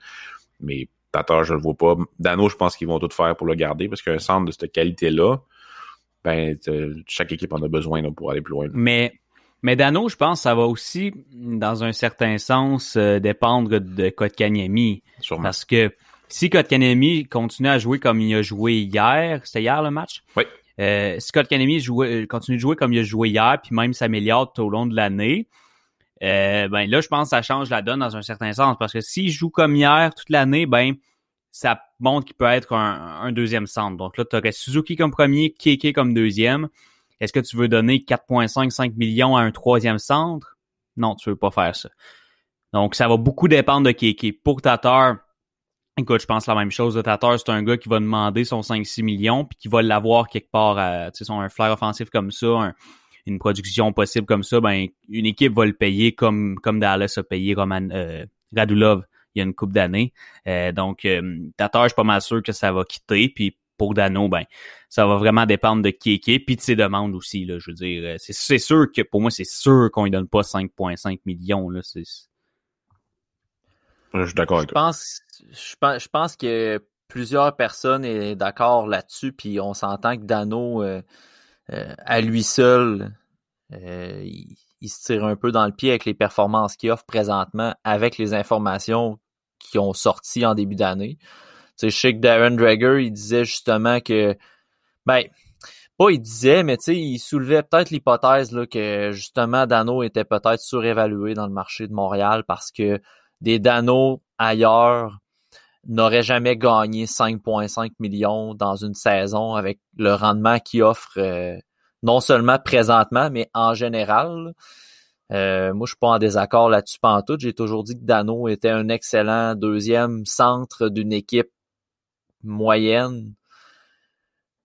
Mais Tatar, je le vois pas. Dano, je pense qu'ils vont tout faire pour le garder parce qu'un centre de cette qualité-là, ben, chaque équipe en a besoin là, pour aller plus loin. Mais Dano, je pense, ça va aussi, dans un certain sens, dépendre de Kotkaniemi. Sûrement. Parce que si Kotkaniemi continue à jouer comme il a joué hier, c'était hier le match? Oui. Si Kotkaniemi continue de jouer comme il a joué hier, puis même s'améliore tout au long de l'année, ben là, je pense que ça change la donne dans un certain sens. Parce que s'il joue comme hier toute l'année, ben ça montre qu'il peut être un deuxième centre. Donc là, tu aurais Suzuki comme premier, Keke comme deuxième. Est-ce que tu veux donner 4,5 millions à un troisième centre? Non, tu veux pas faire ça. Donc, ça va beaucoup dépendre de Keke. Pour Tatar, écoute, je pense la même chose. Tatar, c'est un gars qui va demander son 5-6 millions puis qui va l'avoir quelque part, tu sais, un flair offensif comme ça, une production possible comme ça, ben une équipe va le payer comme Dallas a payé Radulov il y a une couple d'années. Donc, Tatar, je suis pas mal sûr que ça va quitter. Puis pour Dano, ben ça va vraiment dépendre de Keke puis de ses demandes aussi. Là, je veux dire, c'est sûr que pour moi, c'est sûr qu'on lui donne pas 5,5 millions. Là, Je suis d'accord avec toi. Je pense que plusieurs personnes sont d'accord là-dessus, puis on s'entend que Dano, à lui seul, il se tire un peu dans le pied avec les performances qu'il offre présentement, avec les informations qui ont sorti en début d'année. Tu sais, je sais que Darren Dreger, il disait justement que, ben, pas il disait, mais tu sais, il soulevait peut-être l'hypothèse là que justement Dano était peut-être surévalué dans le marché de Montréal parce que des Dano ailleurs n'auraient jamais gagné 5,5 millions dans une saison avec le rendement qu'il offre non seulement présentement, mais en général. Moi, je suis pas en désaccord là-dessus pantoute. J'ai toujours dit que Dano était un excellent deuxième centre d'une équipe moyenne,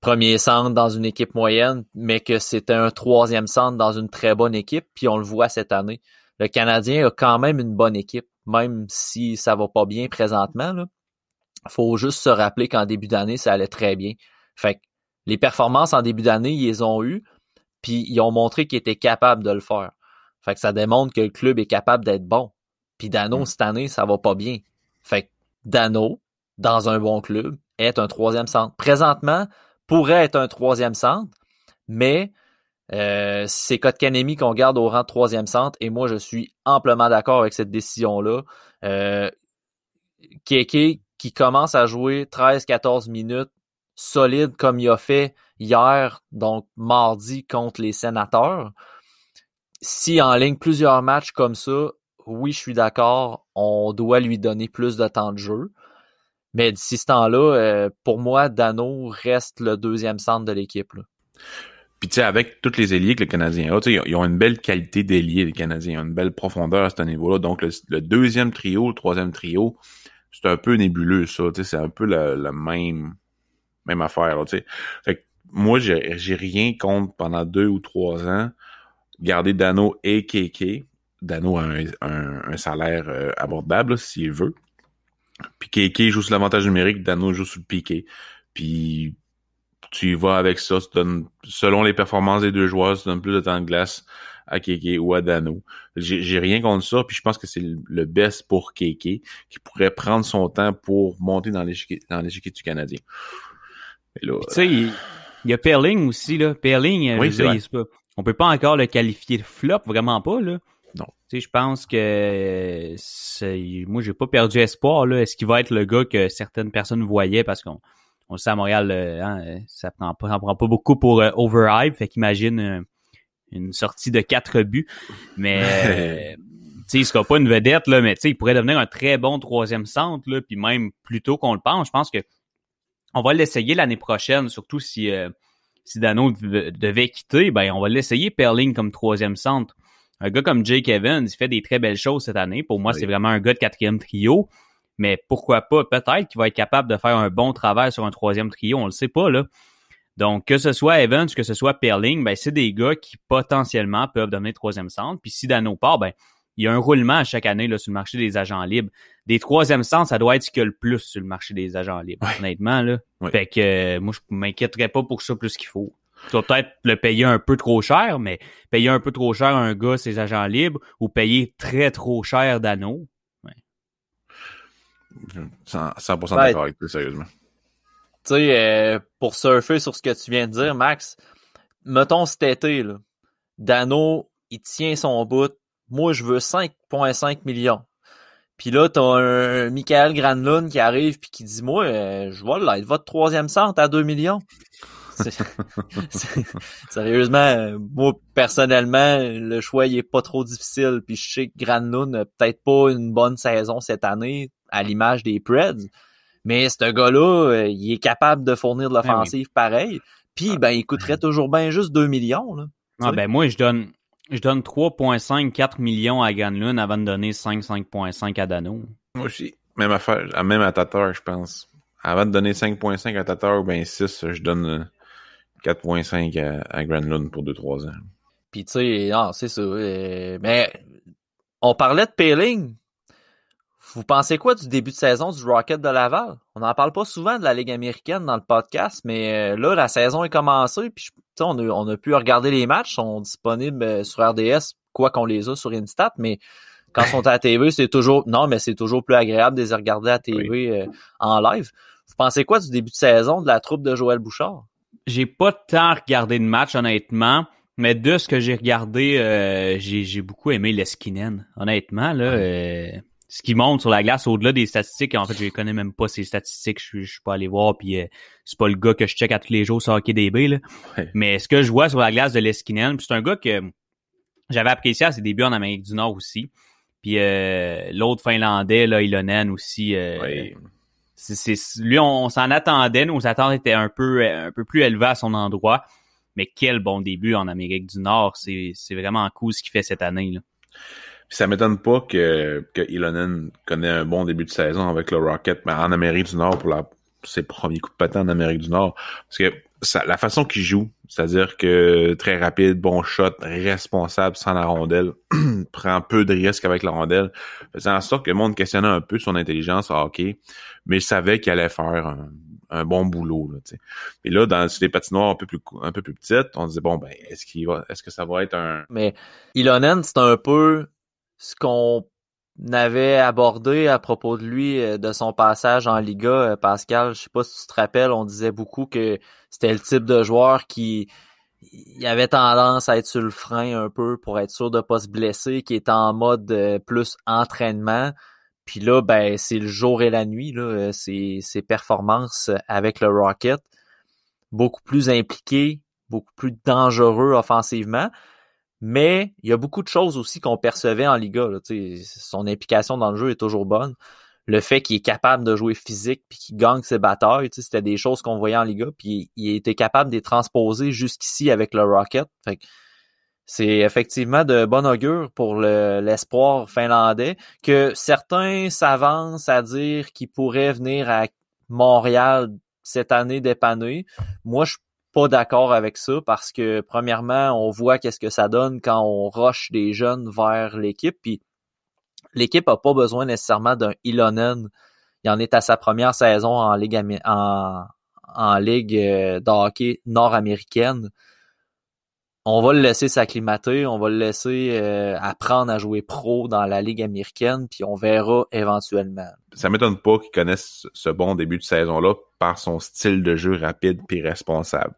premier centre dans une équipe moyenne, mais que c'était un troisième centre dans une très bonne équipe, puis on le voit cette année. Le Canadien a quand même une bonne équipe, même si ça va pas bien présentement, là. Faut juste se rappeler qu'en début d'année, ça allait très bien. Fait que les performances en début d'année, ils les ont eues, puis ils ont montré qu'ils étaient capables de le faire. Fait que ça démontre que le club est capable d'être bon. Puis Dano, cette année, ça va pas bien. Fait que Dano, dans un bon club, est un troisième centre. Présentement, pourrait être un troisième centre, mais c'est Kotkaniemi qu'on garde au rang de troisième centre, et moi, je suis amplement d'accord avec cette décision-là. Keke, qui commence à jouer 13-14 minutes, solide comme il a fait hier, donc mardi, contre les Sénateurs. Si en ligne plusieurs matchs comme ça, oui, je suis d'accord, on doit lui donner plus de temps de jeu. Mais d'ici ce temps-là, pour moi, Dano reste le deuxième centre de l'équipe, là. Puis tu sais, avec tous les ailiers que le Canadien a, tu sais, ils ont une belle qualité d'ailier, les Canadiens. Ils ont une belle profondeur à ce niveau-là. Donc, le deuxième trio, le troisième trio, c'est un peu nébuleux, ça. Tu sais, c'est un peu la même affaire, là, tu sais. Fait que moi, j'ai rien contre pendant 2 ou 3 ans garder Dano et Keke. Dano a un salaire abordable, là, s'il veut. Puis Keke joue sur l'avantage numérique, Dano joue sur le piqué. Puis tu y vas avec ça, selon les performances des deux joueurs, tu donnes plus de temps de glace à Keke ou à Dano. J'ai rien contre ça, puis je pense que c'est le best pour Keke, qui pourrait prendre son temps pour monter dans l'échiquier du Canadien. Tu sais, il y a Perling aussi, là. Perling, oui, on peut pas encore le qualifier de flop, vraiment pas, là. Non. Tu sais, je pense que moi, j'ai pas perdu espoir, là. Est-ce qu'il va être le gars que certaines personnes voyaient, parce qu'on le sait à Montréal, ça prend pas beaucoup pour overhype, fait qu'imagine une sortie de 4 buts. Mais tu sais, il sera pas une vedette, là, mais tu sais, il pourrait devenir un très bon troisième centre, là, puis même plus tôt qu'on le pense. Je pense que on va l'essayer l'année prochaine, surtout si Dano devait quitter, ben on va l'essayer Perling comme troisième centre. Un gars comme Jake Evans, il fait des très belles choses cette année. Pour moi, c'est vraiment un gars de quatrième trio. Mais pourquoi pas? Peut-être qu'il va être capable de faire un bon travail sur un troisième trio. On le sait pas, là. Donc, que ce soit Evans, que ce soit Perling, ben c'est des gars qui potentiellement peuvent devenir troisième centre. Puis si Dano part, ben il y a un roulement à chaque année là, sur le marché des agents libres. Des troisième centres, ça doit être ce qu'il y a le plus sur le marché des agents libres, honnêtement, là. Fait que moi, je m'inquiéterais pas pour ça plus qu'il faut. Tu vas peut-être le payer un peu trop cher, mais payer un peu trop cher un gars, ses agents libres, ou payer très trop cher Dano. Ouais. 100% Ouais. d'accord avec toi, sérieusement. Tu sais, pour surfer sur ce que tu viens de dire, Max, mettons cet été, là, Dano, il tient son bout. Moi, je veux 5,5 millions. Puis là, t'as un Michael Granlund qui arrive puis qui dit, moi, je vais l'être votre troisième centre à 2 millions. Sérieusement, moi, personnellement, le choix, il est pas trop difficile. Puis je sais que Granlund n'a peut-être pas une bonne saison cette année, à l'image des Preds. Mais ce gars-là, il est capable de fournir de l'offensive pareil. Puis, il coûterait toujours bien juste 2 millions, là. Moi, je donne 3,5, 4 millions à Granlund avant de donner 5,5 à Dano. Moi aussi. Même affaire, même à Tatar, je pense. Avant de donner 5,5 à Tatar, 6, je donne 4,5 à Granlund pour 2-3 ans. Puis, tu sais, non, c'est ça. Mais, on parlait de Poehling. Vous pensez quoi du début de saison du Rocket de Laval? On n'en parle pas souvent de la Ligue américaine dans le podcast, mais là, la saison est commencée, puis on a pu regarder les matchs, sont disponibles sur RDS, quoi qu'on les a sur Instat, mais quand ils sont à la TV, c'est toujours plus agréable de les regarder à la TV en live. Vous pensez quoi du début de saison de la troupe de Joël Bouchard? J'ai pas tant regardé de match, honnêtement, mais de ce que j'ai regardé, j'ai beaucoup aimé Leskinen. Honnêtement, là, ce qui monte sur la glace au-delà des statistiques, en fait, je connais même pas ces statistiques, je suis pas allé voir, puis c'est pas le gars que je check à tous les jours sur HockeyDB, là. Ouais. Mais ce que je vois sur la glace de Leskinen, c'est un gars que j'avais apprécié à ses débuts en Amérique du Nord aussi. Puis l'autre Finlandais, là, Ilonen aussi. Oui. Lui, on s'en attendait, nos attentes étaient un peu plus élevées à son endroit. Mais quel bon début en Amérique du Nord, c'est vraiment cool ce qu'il fait cette année, là. Puis ça m'étonne pas que Ilonen connaît un bon début de saison avec le Rocket, mais en Amérique du Nord pour ses premiers coups de patin en Amérique du Nord. Parce que la façon qu'il joue, c'est-à-dire que très rapide, bon shot, responsable sans la rondelle, prend peu de risques avec la rondelle, faisant en sorte que le monde questionnait un peu son intelligence à hockey, mais il savait qu'il allait faire un bon boulot, là, tu sais. Et là, sur des patinoires un peu plus petites, on disait bon, est-ce que ça va être un... Mais Ilonen, c'est un peu ce qu'on avait abordé à propos de lui, de son passage en Liga, Pascal. Je sais pas si tu te rappelles, on disait beaucoup que c'était le type de joueur qui il avait tendance à être sur le frein un peu pour être sûr de pas se blesser, qui est en mode plus entraînement. Puis là, c'est le jour et la nuit, là, ses performances avec le Rocket. Beaucoup plus impliqué, beaucoup plus dangereux offensivement. Mais il y a beaucoup de choses aussi qu'on percevait en Liga, là, son implication dans le jeu est toujours bonne. Le fait qu'il est capable de jouer physique puis qu'il gagne ses batailles, c'était des choses qu'on voyait en Liga, puis il était capable de les transposer jusqu'ici avec le Rocket. Fait que c'est effectivement de bon augure pour l'espoir finlandais, que certains s'avancent à dire qu'il pourrait venir à Montréal cette année dépanner. Moi, je suis pas d'accord avec ça parce que premièrement, on voit qu'est-ce que ça donne quand on rush des jeunes vers l'équipe, puis l'équipe a pas besoin nécessairement d'un Ilonen. Il en est à sa première saison en ligue de hockey nord-américaine. On va le laisser s'acclimater, on va le laisser apprendre à jouer pro dans la ligue américaine, puis on verra éventuellement. Ça m'étonne pas qu'il connaisse ce bon début de saison-là par son style de jeu rapide puis responsable.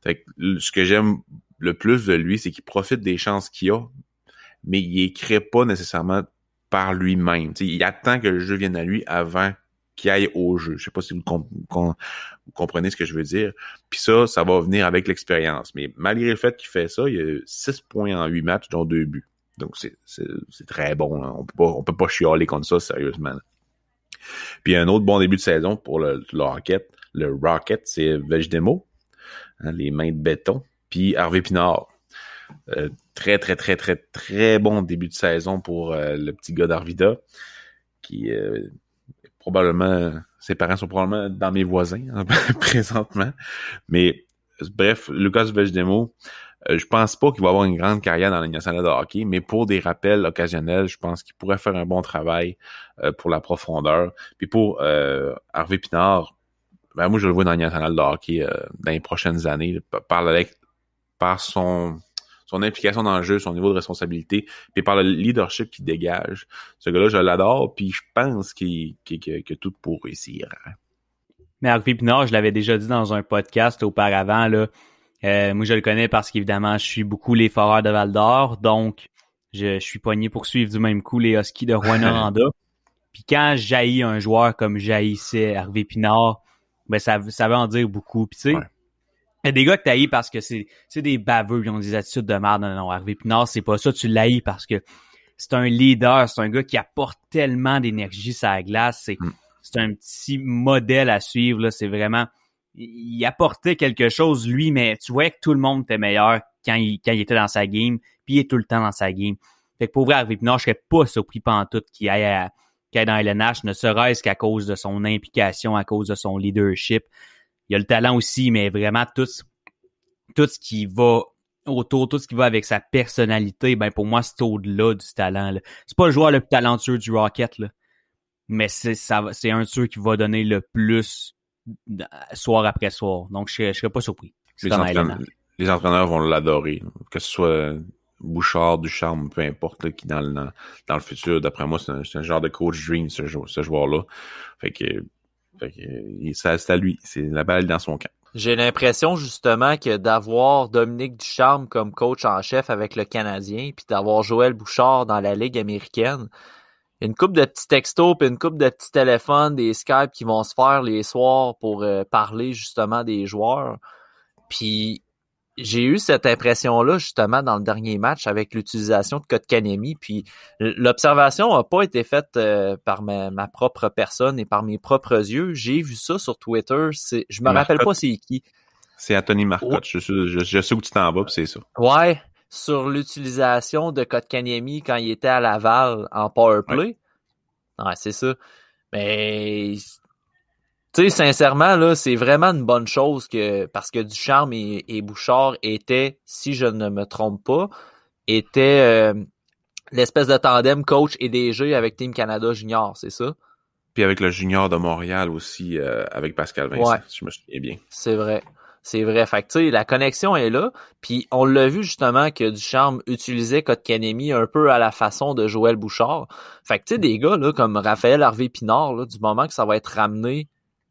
Fait que, ce que j'aime le plus de lui, c'est qu'il profite des chances qu'il a, mais il les crée pas nécessairement par lui-même. T'sais, il attend que le jeu vienne à lui avant qu'il aille au jeu. Je sais pas si vous comprenez ce que je veux dire. Puis ça va venir avec l'expérience. Mais malgré le fait qu'il fait ça, il a 6 points en 8 matchs, dont 2 buts. Donc c'est très bon. Hein. On peut pas chialer contre ça, sérieusement. Puis un autre bon début de saison pour le Rocket. Le Rocket, c'est Vejdemo, hein, les mains de béton. Puis Harvey Pinard. Très, très, très, très, très bon début de saison pour le petit gars d'Arvida, qui probablement, ses parents sont probablement dans mes voisins hein, présentement. Mais bref, Lucas Vejdemo, je pense pas qu'il va avoir une grande carrière dans la Ligue nationale de hockey, mais pour des rappels occasionnels, je pense qu'il pourrait faire un bon travail pour la profondeur. Puis pour Harvey Pinard, moi je le vois dans la Ligue nationale de hockey dans les prochaines années, par son son implication dans le jeu, son niveau de responsabilité, puis par le leadership qu'il dégage. Ce gars-là, je l'adore, puis je pense qu'il a tout pour réussir. Mais Harvey Pinard, je l'avais déjà dit dans un podcast auparavant, là. Moi, je le connais parce qu'évidemment, je suis beaucoup les Foreurs de Val-d'Or, donc je suis pogné pour suivre du même coup les Huskies de Rouyn-Noranda. Puis quand j'haïs un joueur comme j'haïssais Harvey Pinard, ben ça veut en dire beaucoup. Puis tu sais, il y a des gars que t'haïs parce que c'est des baveux, ils ont des attitudes de merde. Non, Harvey Pinard, c'est pas ça, tu l'haïs parce que c'est un leader, c'est un gars qui apporte tellement d'énergie sur la glace, c'est un petit modèle à suivre, là, c'est vraiment... Il apportait quelque chose, lui, mais tu voyais que tout le monde était meilleur quand il était dans sa game, puis il est tout le temps dans sa game. Fait que pour vrai, Harvey Pinard, je serais pas surpris pantoute qu'il aille dans LNH, ne serait-ce qu'à cause de son implication, à cause de son leadership. Il a le talent aussi, mais vraiment tout ce qui va autour, tout ce qui va avec sa personnalité, ben pour moi, c'est au-delà du talent, là. C'est pas le joueur le plus talentueux du Rocket, là. Mais c'est un de ceux qui va donner le plus soir après soir. Donc, je serais pas surpris. Les entraîneurs vont l'adorer. Que ce soit Bouchard, Ducharme, peu importe, là, qui dans le futur, d'après moi, c'est un genre de coach dream, ce joueur-là. Fait que c'est à lui. C'est la balle dans son camp. J'ai l'impression, justement, que d'avoir Dominique Ducharme comme coach en chef avec le Canadien, puis d'avoir Joël Bouchard dans la Ligue américaine, une couple de petits textos puis une couple de petits téléphones, des Skype qui vont se faire les soirs pour parler justement des joueurs. Puis j'ai eu cette impression-là justement dans le dernier match avec l'utilisation de Kotkaniemi. Puis l'observation n'a pas été faite par ma propre personne et par mes propres yeux. J'ai vu ça sur Twitter. Je me rappelle pas c'est qui. C'est Anthony Marcotte. Je sais où tu t'en vas, puis c'est ça. Ouais. Sur l'utilisation de Kotkaniemi quand il était à Laval en powerplay. Ouais, c'est ça. Mais, tu sais, sincèrement, là, c'est vraiment une bonne chose parce que Ducharme et Bouchard étaient, si je ne me trompe pas, étaient l'espèce de tandem coach et DG avec Team Canada Junior, c'est ça? Puis avec le Junior de Montréal aussi, avec Pascal Vincent, si je me souviens bien. C'est vrai. C'est vrai. Fait que, tu sais, la connexion est là. Puis, on l'a vu justement que Ducharme utilisait Kotkaniemi un peu à la façon de Joël Bouchard. Fait que, tu sais, des gars, là, comme Raphaël Harvey Pinard, là, du moment que ça va être ramené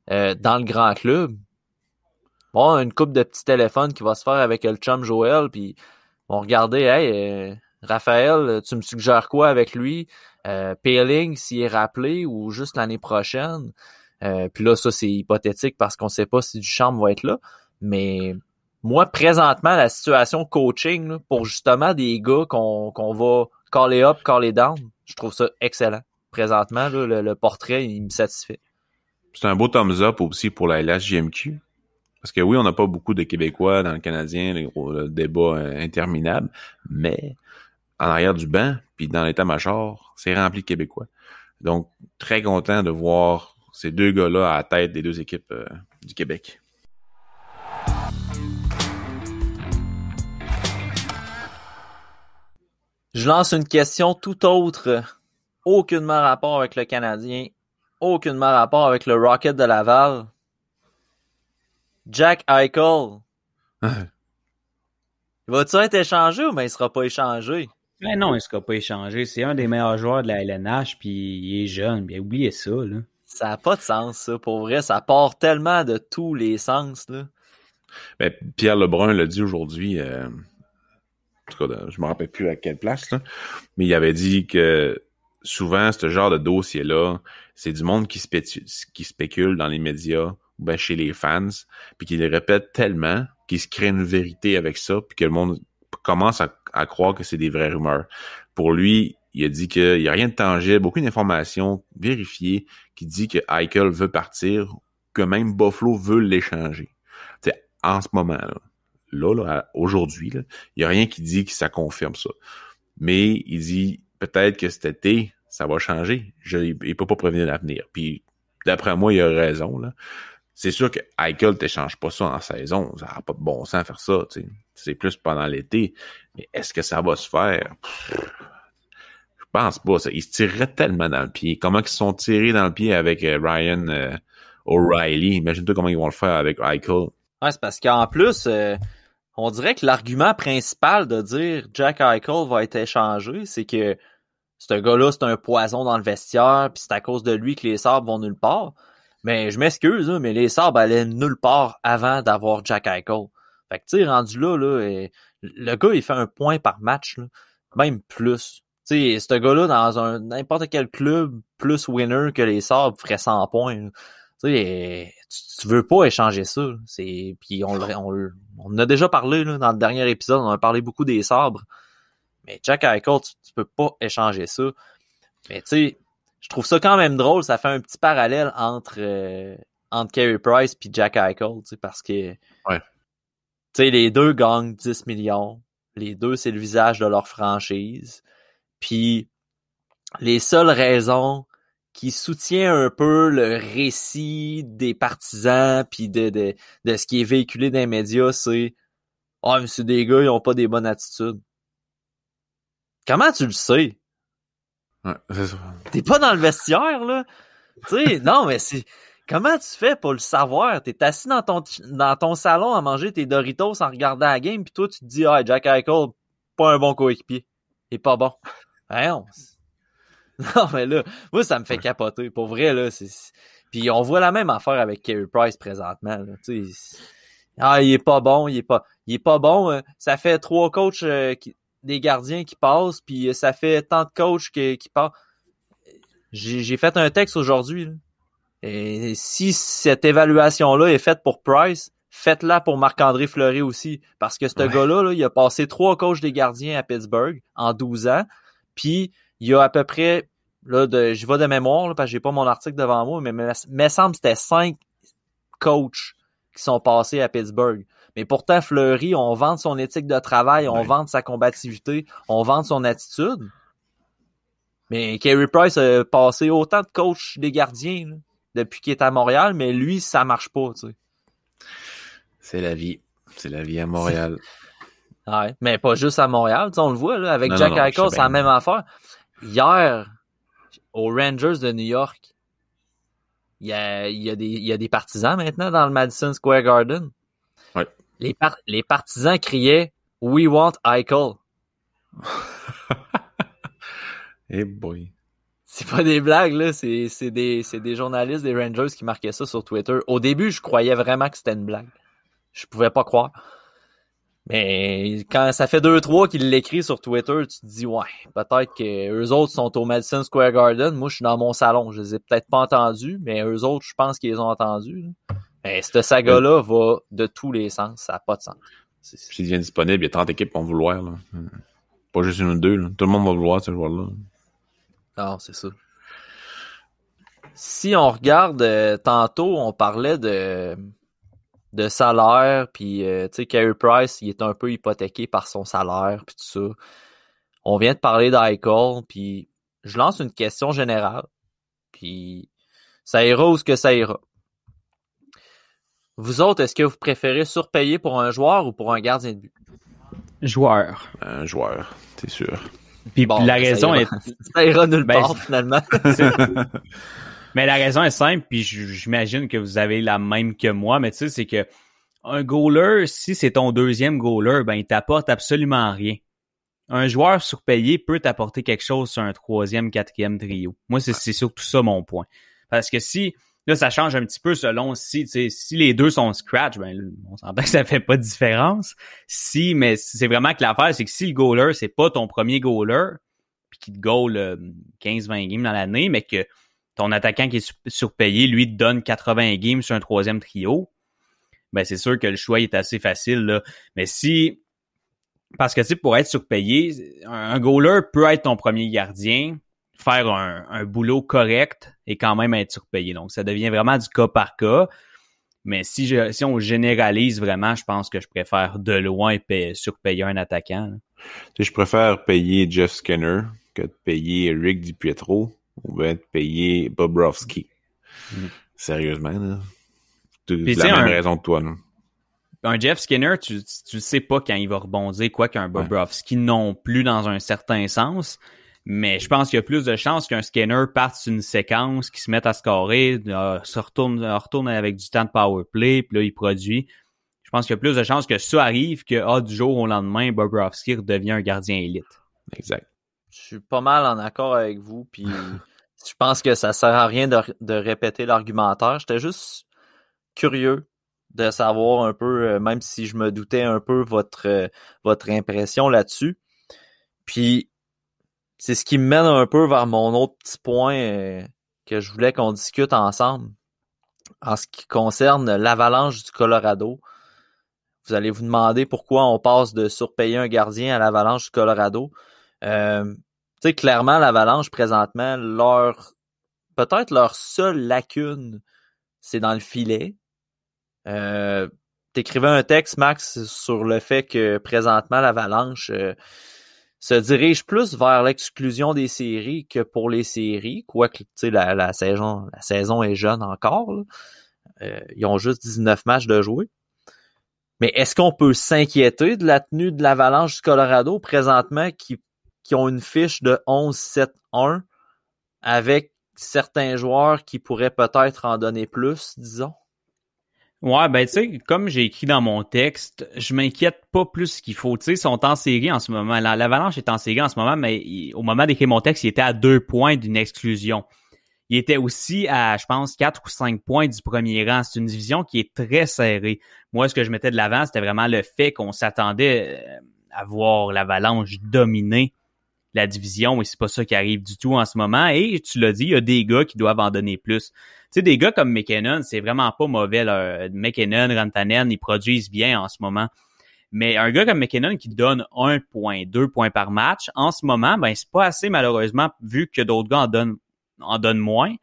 dans le grand club, bon, une couple de petits téléphones qui va se faire avec le chum Joël, puis on regardait, hey, Raphaël, tu me suggères quoi avec lui? Peeling, s'il est rappelé, ou juste l'année prochaine? Puis là, ça, c'est hypothétique parce qu'on sait pas si Ducharme va être là. Mais moi, présentement, la situation coaching, là, pour justement des gars qu'on va caller up, caller down, je trouve ça excellent. Présentement, là, le portrait, il me satisfait. C'est un beau thumbs up aussi pour la LHJMQ. Parce que oui, on n'a pas beaucoup de Québécois dans le Canadien, le débat interminable, mais en arrière du banc, puis dans l'état-major, c'est rempli de Québécois. Donc, très content de voir ces deux gars-là à la tête des deux équipes du Québec. Je lance une question tout autre, aucunement rapport avec le Canadien, aucunement rapport avec le Rocket de Laval. Jack Eichel, va-tu être échangé ou bien il sera pas échangé? Ben non, il sera pas échangé. C'est un des meilleurs joueurs de la LNH, puis il est jeune. Bien, oubliez ça, là. Ça n'a pas de sens, ça. Pour vrai, ça part tellement de tous les sens, là. Ben, Pierre Lebrun l'a dit aujourd'hui, en tout cas, je me rappelle plus à quelle place, là, mais il avait dit que souvent, ce genre de dossier-là, c'est du monde qui spécule dans les médias, ou ben chez les fans, puis qui les répète tellement qu'ils se créent une vérité avec ça, puis que le monde commence à croire que c'est des vraies rumeurs. Pour lui, il a dit qu'il n'y a rien de tangible, aucune information vérifiée qui dit que Eichel veut partir, que même Buffalo veut l'échanger. T'sais, en ce moment-là, aujourd'hui, il n'y a rien qui dit que ça confirme ça. Mais il dit peut-être que cet été, ça va changer. Il peut pas prévenir l'avenir. Puis d'après moi, il a raison, là. C'est sûr que Eichel t'échange pas ça en saison. Ça n'a pas de bon sens faire ça, tu sais. C'est plus pendant l'été. Mais est-ce que ça va se faire? Je pense pas. Ça. Ils se tireraient tellement dans le pied. Comment ils se sont tirés dans le pied avec Ryan O'Reilly? Imagine-toi comment ils vont le faire avec Eichel. Ouais, c'est parce qu'en plus, on dirait que l'argument principal de dire Jack Eichel va être échangé, c'est que ce gars-là, c'est un poison dans le vestiaire, puis c'est à cause de lui que les Sabres vont nulle part. Mais je m'excuse, mais les Sabres allaient nulle part avant d'avoir Jack Eichel. Fait que tu sais, rendu là, le gars, il fait 1 point par match, là, même plus. Tu sais, ce gars-là, dans n'importe quel club plus winner que les Sabres ferait 100 points. Là. Tu sais, tu veux pas échanger ça. Là. Puis on en a déjà parlé là, dans le dernier épisode, on a parlé beaucoup des Sabres. Mais Jack Eichel, tu peux pas échanger ça. Mais tu sais, je trouve ça quand même drôle. Ça fait un petit parallèle entre Carey Price puis Jack Eichel, tu sais, parce que ouais. Tu sais, les deux gagnent 10 millions. Les deux, c'est le visage de leur franchise. Puis les seules raisons qui soutiennent un peu le récit des partisans puis de ce qui est véhiculé dans les médias, c'est « Ah, mais c'est des gars, ils ont pas des bonnes attitudes. » Comment tu le sais? Ouais, c'est ça. T'es pas dans le vestiaire, là? Tu sais, non, mais c'est... Comment tu fais pour le savoir? T'es assis dans ton salon à manger tes Doritos en regardant la game, puis toi, tu te dis « Ah, Jack Eichel, pas un bon coéquipier. Il est pas bon. » Non, mais là, moi, ça me fait capoter. Pour vrai, là, Puis on voit la même affaire avec Carey Price présentement, là. Tu sais, il est pas bon, il est pas bon. Ça fait 3 coachs des gardiens qui passent, puis ça fait tant de coachs qui passent. J'ai fait un texte aujourd'hui, là. Et si cette évaluation-là est faite pour Price, faites-la pour Marc-André Fleury aussi. Parce que ce gars-là, là, il a passé 3 coachs des gardiens à Pittsburgh en 12 ans. Puis, il y a à peu près, là, j'y vais de mémoire, là, parce que j'ai pas mon article devant moi, mais me semble que c'était 5 coachs qui sont passés à Pittsburgh. Mais pourtant, Fleury, on vante son éthique de travail, on vante sa combativité, on vante son attitude. Mais Carey Price a passé autant de coachs des gardiens, là, depuis qu'il est à Montréal, mais lui, ça marche pas, tu sais. C'est la vie. C'est la vie à Montréal. Ouais, mais pas juste à Montréal, tu sais, on le voit, là, avec Jack Eichel, c'est la même affaire. Hier, aux Rangers de New York, il y a des partisans maintenant dans le Madison Square Garden. Ouais. Les partisans criaient « We want Eichel ». Eh boy. C'est pas des blagues, là. C'est des journalistes des Rangers qui marquaient ça sur Twitter. Au début, je croyais vraiment que c'était une blague. Je pouvais pas croire. Mais quand ça fait 2-3 qu'ils l'écrivent sur Twitter, tu te dis, ouais, peut-être que eux autres sont au Madison Square Garden. Moi, je suis dans mon salon. Je les ai peut-être pas entendus, mais eux autres, je pense qu'ils les ont entendus. Là. Mais cette saga-là va de tous les sens. Ça n'a pas de sens. S'il devient disponible, il y a 30 équipes qui vont vouloir. Là. Pas juste une ou deux. Là. Tout le monde va vouloir ce joueur-là. Non, c'est ça. Si on regarde, tantôt, on parlait de salaire, puis tu sais, Carey Price, il est un peu hypothéqué par son salaire, puis tout ça. On vient de parler d'Eichel, puis je lance une question générale, puis ça ira où ce que ça ira. Vous autres, est-ce que vous préférez surpayer pour un joueur ou pour un gardien de but? Joueur. Un joueur, c'est sûr. Puis la raison est... Ça ira nulle part, finalement. Mais la raison est simple, puis j'imagine que vous avez la même que moi, mais tu sais, c'est que un goaler, si c'est ton deuxième goaler, ben il t'apporte absolument rien. Un joueur surpayé peut t'apporter quelque chose sur un 3e, 4e trio. Moi, c'est surtout ça mon point. Parce que si, là, ça change un petit peu selon si les deux sont scratch, ben on s'entend que ça fait pas de différence. Mais c'est vraiment que l'affaire, c'est que si le goaler, c'est pas ton premier goaler, puis qu'il te goal 15-20 games dans l'année, mais que ton attaquant qui est surpayé, lui, te donne 80 games sur un 3e trio, ben c'est sûr que le choix est assez facile, là. Mais parce que, tu sais, pour être surpayé, un goaler peut être ton premier gardien, faire un boulot correct et quand même être surpayé. Donc, ça devient vraiment du cas par cas. Mais si on généralise vraiment, je pense que je préfère de loin surpayer un attaquant, là. Tu sais, je préfère payer Jeff Skinner que de payer Rick DiPietro ou bien de payer Bobrovsky. Sérieusement, là. C'est la même raison que toi, là. Un Jeff Skinner, tu sais pas quand il va rebondir, quoi qu'un Bobrovsky non plus dans un certain sens. Mais je pense qu'il y a plus de chances qu'un Skinner parte sur une séquence, qu'il se mette à scorer, se retourne avec du temps de power play, puis là, il produit. Je Je pense qu'il y a plus de chances que ça arrive que du jour au lendemain, Bobrovsky redevient un gardien élite. Exact. Je suis pas mal en accord avec vous, puis je pense que ça sert à rien de répéter l'argumentaire. J'étais juste curieux de savoir un peu, même si je me doutais un peu votre impression là-dessus. Puis c'est ce qui me mène un peu vers mon autre petit point que je voulais qu'on discute ensemble en ce qui concerne l'Avalanche du Colorado. Vous allez vous demander pourquoi on passe de surpayer un gardien à l'Avalanche du Colorado. Tu sais, clairement, l'Avalanche, présentement, peut-être leur seule lacune, c'est dans le filet. T'écrivais un texte, Max, sur le fait que présentement, l'Avalanche se dirige plus vers l'exclusion des séries que pour les séries, quoique, tu sais, la saison est jeune encore, là. Ils ont juste 19 matchs de jouer. Mais est-ce qu'on peut s'inquiéter de la tenue de l'Avalanche du Colorado présentement qui ont une fiche de 11-7-1 avec certains joueurs qui pourraient peut-être en donner plus, disons? Ouais, ben tu sais, comme j'ai écrit dans mon texte, je m'inquiète pas plus qu'il faut. Tu sais, ils sont en série en ce moment. L'Avalanche est en série en ce moment, mais au moment d'écrire mon texte, il était à 2 points d'une exclusion. Il était aussi à, je pense, 4 ou 5 points du premier rang. C'est une division qui est très serrée. Moi, ce que je mettais de l'avant, c'était vraiment le fait qu'on s'attendait à voir l'Avalanche dominer la division, et c'est pas ça qui arrive du tout en ce moment. Et tu l'as dit, il y a des gars qui doivent en donner plus. Tu sais, des gars comme McKinnon, c'est vraiment pas mauvais, là. McKinnon, Rantanen, ils produisent bien en ce moment. Mais un gars comme McKinnon qui donne 1 point, 2 points par match, en ce moment, ben c'est pas assez malheureusement, vu que d'autres gars en donnent moins.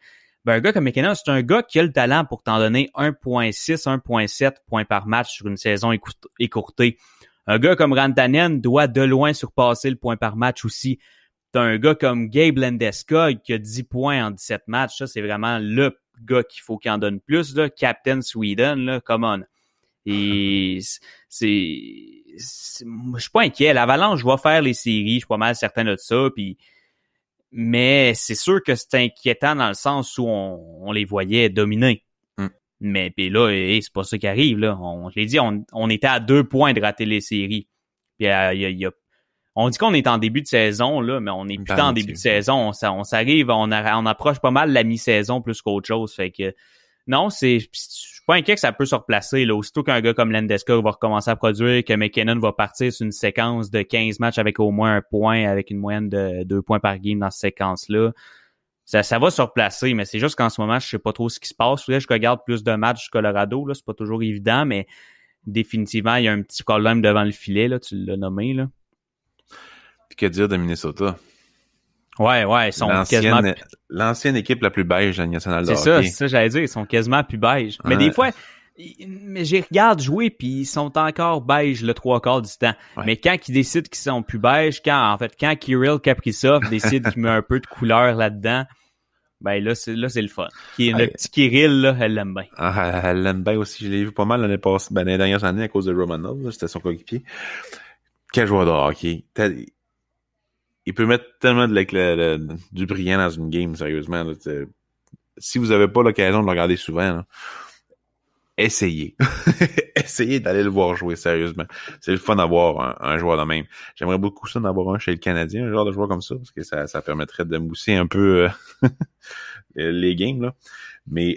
Ben un gars comme McKinnon, c'est un gars qui a le talent pour t'en donner 1.6, 1.7 points par match sur une saison écourtée. Un gars comme Rantanen doit de loin surpasser le point par match aussi. T'as un gars comme Gabe Landeskog qui a 10 points en 17 matchs. Ça, c'est vraiment le gars qu'il faut qu'il en donne plus, là. Captain Sweden, là, come on. Et je suis pas inquiet. L'Avalanche va faire les séries, je suis pas mal certain de ça. Mais c'est sûr que c'est inquiétant dans le sens où on les voyait dominer. Mais puis là, c'est pas ça qui arrive, là. Je l'ai dit, on était à 2 points de rater les séries. Puis on dit qu'on est en début de saison, là, mais on est plus en début de saison. On s'arrive, on approche pas mal la mi-saison plus qu'autre chose. Fait que non, je suis pas inquiet que ça peut se replacer, là. Aussitôt qu'un gars comme Landeskog va recommencer à produire, que McKinnon va partir sur une séquence de 15 matchs avec au moins 1 point, avec une moyenne de 2 points par game dans cette séquence-là. Ça va se replacer, mais c'est juste qu'en ce moment, je sais pas trop ce qui se passe. Faudrait que je regarde plus de matchs du Colorado, là. C'est pas toujours évident, mais définitivement, il y a un petit problème devant le filet, là. Tu l'as nommé, là. Puis que dire de Minnesota? Ouais, ils sont quasiment... L'ancienne équipe la plus beige de la nationale de hockey. C'est ça, j'allais dire. Ils sont quasiment plus beige. Mais des fois, j'y regarde jouer, puis ils sont encore beige le 3/4 du temps. Ouais. Mais quand ils décident qu'ils sont plus beige, quand Kirill Kaprizov décide qu'il met un peu de couleur là-dedans, ben là, c'est le fun. Le petit Kirill, là, elle l'aime bien. Elle l'aime bien aussi. Je l'ai vu pas mal l'année passée, dans les dernières années à cause de Romanov. Là, c'était son coéquipier. Quel joueur de hockey. Il peut mettre tellement du brillant dans une game, sérieusement. Là, si vous avez pas l'occasion de le regarder souvent, là, essayez. Essayez d'aller le voir jouer, sérieusement. C'est le fun d'avoir un joueur de même. J'aimerais beaucoup ça d'avoir un chez le Canadien, un genre de joueur comme ça, parce que ça permettrait de mousser un peu les games, là. Mais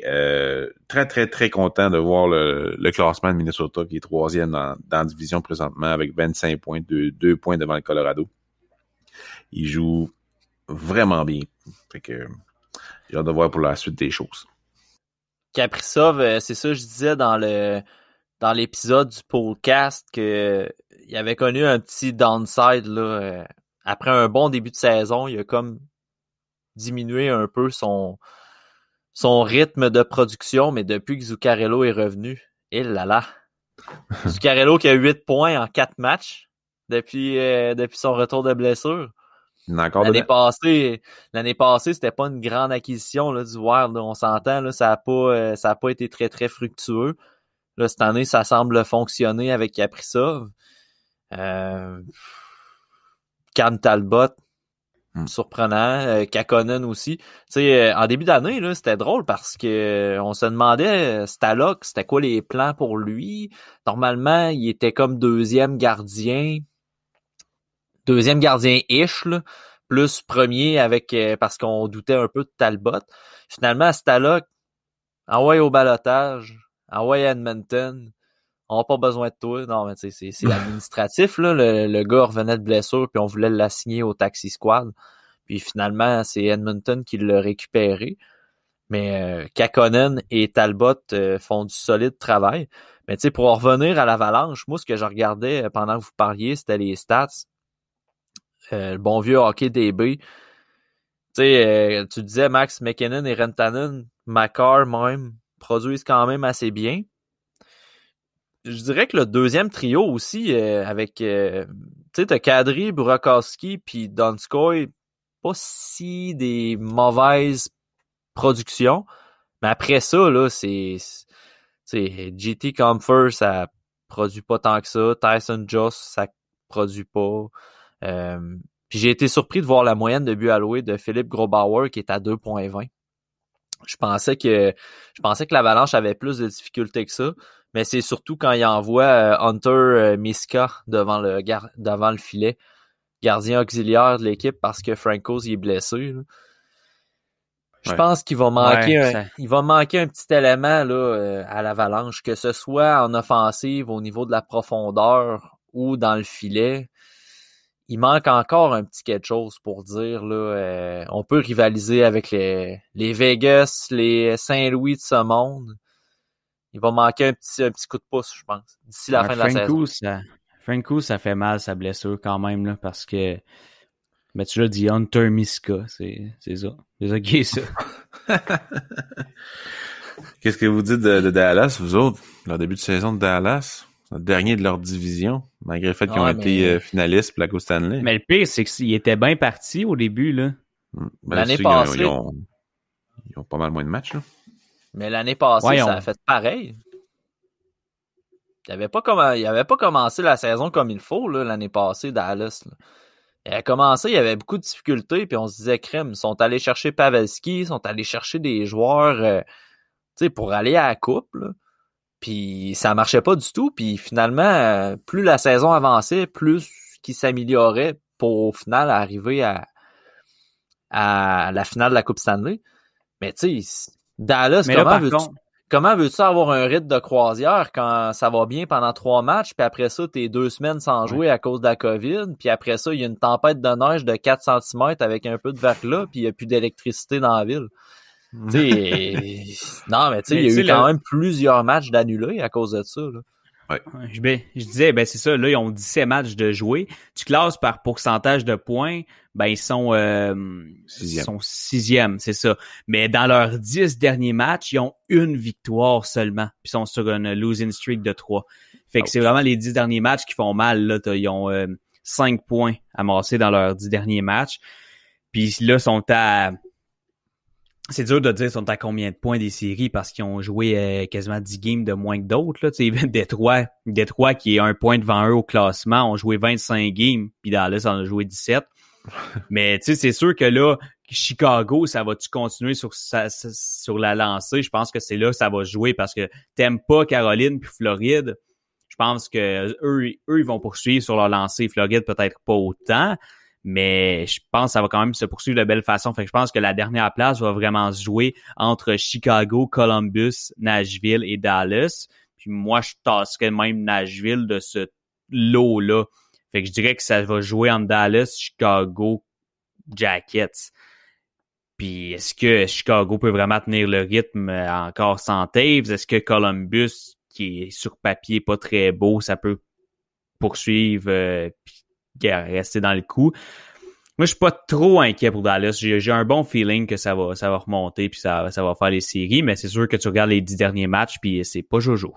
très, très, très content de voir le classement de Minnesota, qui est 3e dans la division présentement, avec 25 points, 2 points devant le Colorado. Il joue vraiment bien. Fait que j'ai hâte de voir pour la suite des choses. Kaprizov, c'est ça que je disais dans l'épisode du podcast que il avait connu un petit downside là. Après un bon début de saison, il a comme diminué un peu son rythme de production, mais depuis que Zuccarello est revenu, Zuccarello qui a 8 points en 4 matchs depuis son retour de blessure. L'année passée, c'était pas une grande acquisition là, du Wild, là, on s'entend, là, ça a pas été très très fructueux. Là, cette année, ça semble fonctionner avec Kaprizov. Cam Talbot, surprenant. Kakkonen aussi. Tu sais, en début d'année, là, c'était drôle parce que on se demandait, Stalock, c'était quoi les plans pour lui? Normalement, il était comme deuxième gardien-ish, là, plus premier avec parce qu'on doutait un peu de Talbot. Finalement, Stalock, envoyé au balotage, envoyé à Edmonton. On n'a pas besoin de toi. Non, mais tu sais, c'est administratif, là. Le gars revenait de blessure, puis on voulait l'assigner au taxi squad. Puis finalement, c'est Edmonton qui l'a récupéré. Mais Kakkonen et Talbot font du solide travail. Mais tu sais, pour en revenir à l'Avalanche, moi, ce que je regardais pendant que vous parliez, c'était les stats. Le bon vieux hockey DB. Tu sais, tu disais Max McKinnon et Rantanen, Makar même, produisent quand même assez bien. Je dirais que le deuxième trio aussi, avec, tu sais, t'as Kadri, Burakovsky, puis Donskoy, pas si des mauvaises productions. Mais après ça, là, c'est GT Comfort, ça produit pas tant que ça. Tyson Joss, ça produit pas. Puis j'ai été surpris de voir la moyenne de buts alloués de Philippe Grobauer qui est à 2.20. Je pensais que l'Avalanche avait plus de difficultés que ça, mais c'est surtout quand il envoie Hunter Miska devant le filet, gardien auxiliaire de l'équipe parce que Francos il est blessé. Là. Je pense qu'il va manquer il va manquer un petit élément là à l'Avalanche, que ce soit en offensive au niveau de la profondeur ou dans le filet. Il manque encore un petit quelque chose pour dire là, on peut rivaliser avec les Vegas, les Saint-Louis de ce monde. Il va manquer un petit coup de pouce, je pense, d'ici la fin de la saison. Franco, ça fait mal sa blessure quand même là, parce que mais tu l'as dit, Hunter Miska, c'est ça. C'est ça qui est ça. Qu'est-ce que vous dites de Dallas, vous autres? Leur début de saison de Dallas? Le dernier de leur division, malgré le fait qu'ils ont été finalistes pour la Coupe Stanley. Mais le pire, c'est qu'ils étaient bien partis au début, là. Ben, l'année passée... Ils ont pas mal moins de matchs, là. Mais l'année passée, ça a fait pareil. Il avait pas commencé la saison comme il faut, là, l'année passée, Dallas. Là. Il a commencé, il y avait beaucoup de difficultés, puis on se disait, crème, ils sont allés chercher Pavelski, ils sont allés chercher des joueurs pour aller à la Coupe, là. Puis ça marchait pas du tout. Puis finalement, plus la saison avançait, plus qu'il s'améliorait pour au final arriver à la finale de la Coupe Stanley. Mais tu sais, Dallas, comment veux-tu avoir un rythme de croisière quand ça va bien pendant 3 matchs, puis après ça, t'es 2 semaines sans jouer à cause de la COVID, puis après ça, il y a une tempête de neige de 4 cm avec un peu de verglas, puis il n'y a plus d'électricité dans la ville. T'sais, non, mais tu sais, il y a eu quand même plusieurs matchs d'annulés à cause de ça. Là. Ouais. Je disais, c'est ça, là, ils ont 17 matchs de jouer. Tu classes par pourcentage de points, ils sont sixième, c'est ça. Mais dans leurs 10 derniers matchs, ils ont une victoire seulement. Puis ils sont sur une losing streak de 3. Fait que c'est vraiment les 10 derniers matchs qui font mal. Là, ils ont 5 points amassés dans leurs 10 derniers matchs. Puis là, sont à... C'est dur de dire ils sont à combien de points des séries parce qu'ils ont joué quasiment 10 games de moins que d'autres. Là. Détroit, qui est 1 point devant eux au classement, ont joué 25 games, puis Dallas en a joué 17. Mais c'est sûr que là, Chicago, ça va-tu continuer sur la lancée? Je pense que c'est là que ça va jouer parce que t'aimes pas Caroline puis Floride. Je pense que eux, ils vont poursuivre sur leur lancée. Floride, peut-être pas autant. Mais je pense que ça va quand même se poursuivre de belle façon. Fait que je pense que la dernière place va vraiment se jouer entre Chicago, Columbus, Nashville et Dallas. Puis moi, je tasserais même Nashville de ce lot-là. Fait que je dirais que ça va jouer entre Dallas, Chicago, Jackets. Puis est-ce que Chicago peut vraiment tenir le rythme encore sans Taves? Est-ce que Columbus, qui est sur papier pas très beau, ça peut poursuivre rester dans le coup? Moi, je suis pas trop inquiet pour Dallas. J'ai un bon feeling que ça va remonter puis ça va faire les séries, mais c'est sûr que tu regardes les 10 derniers matchs puis c'est pas jojo.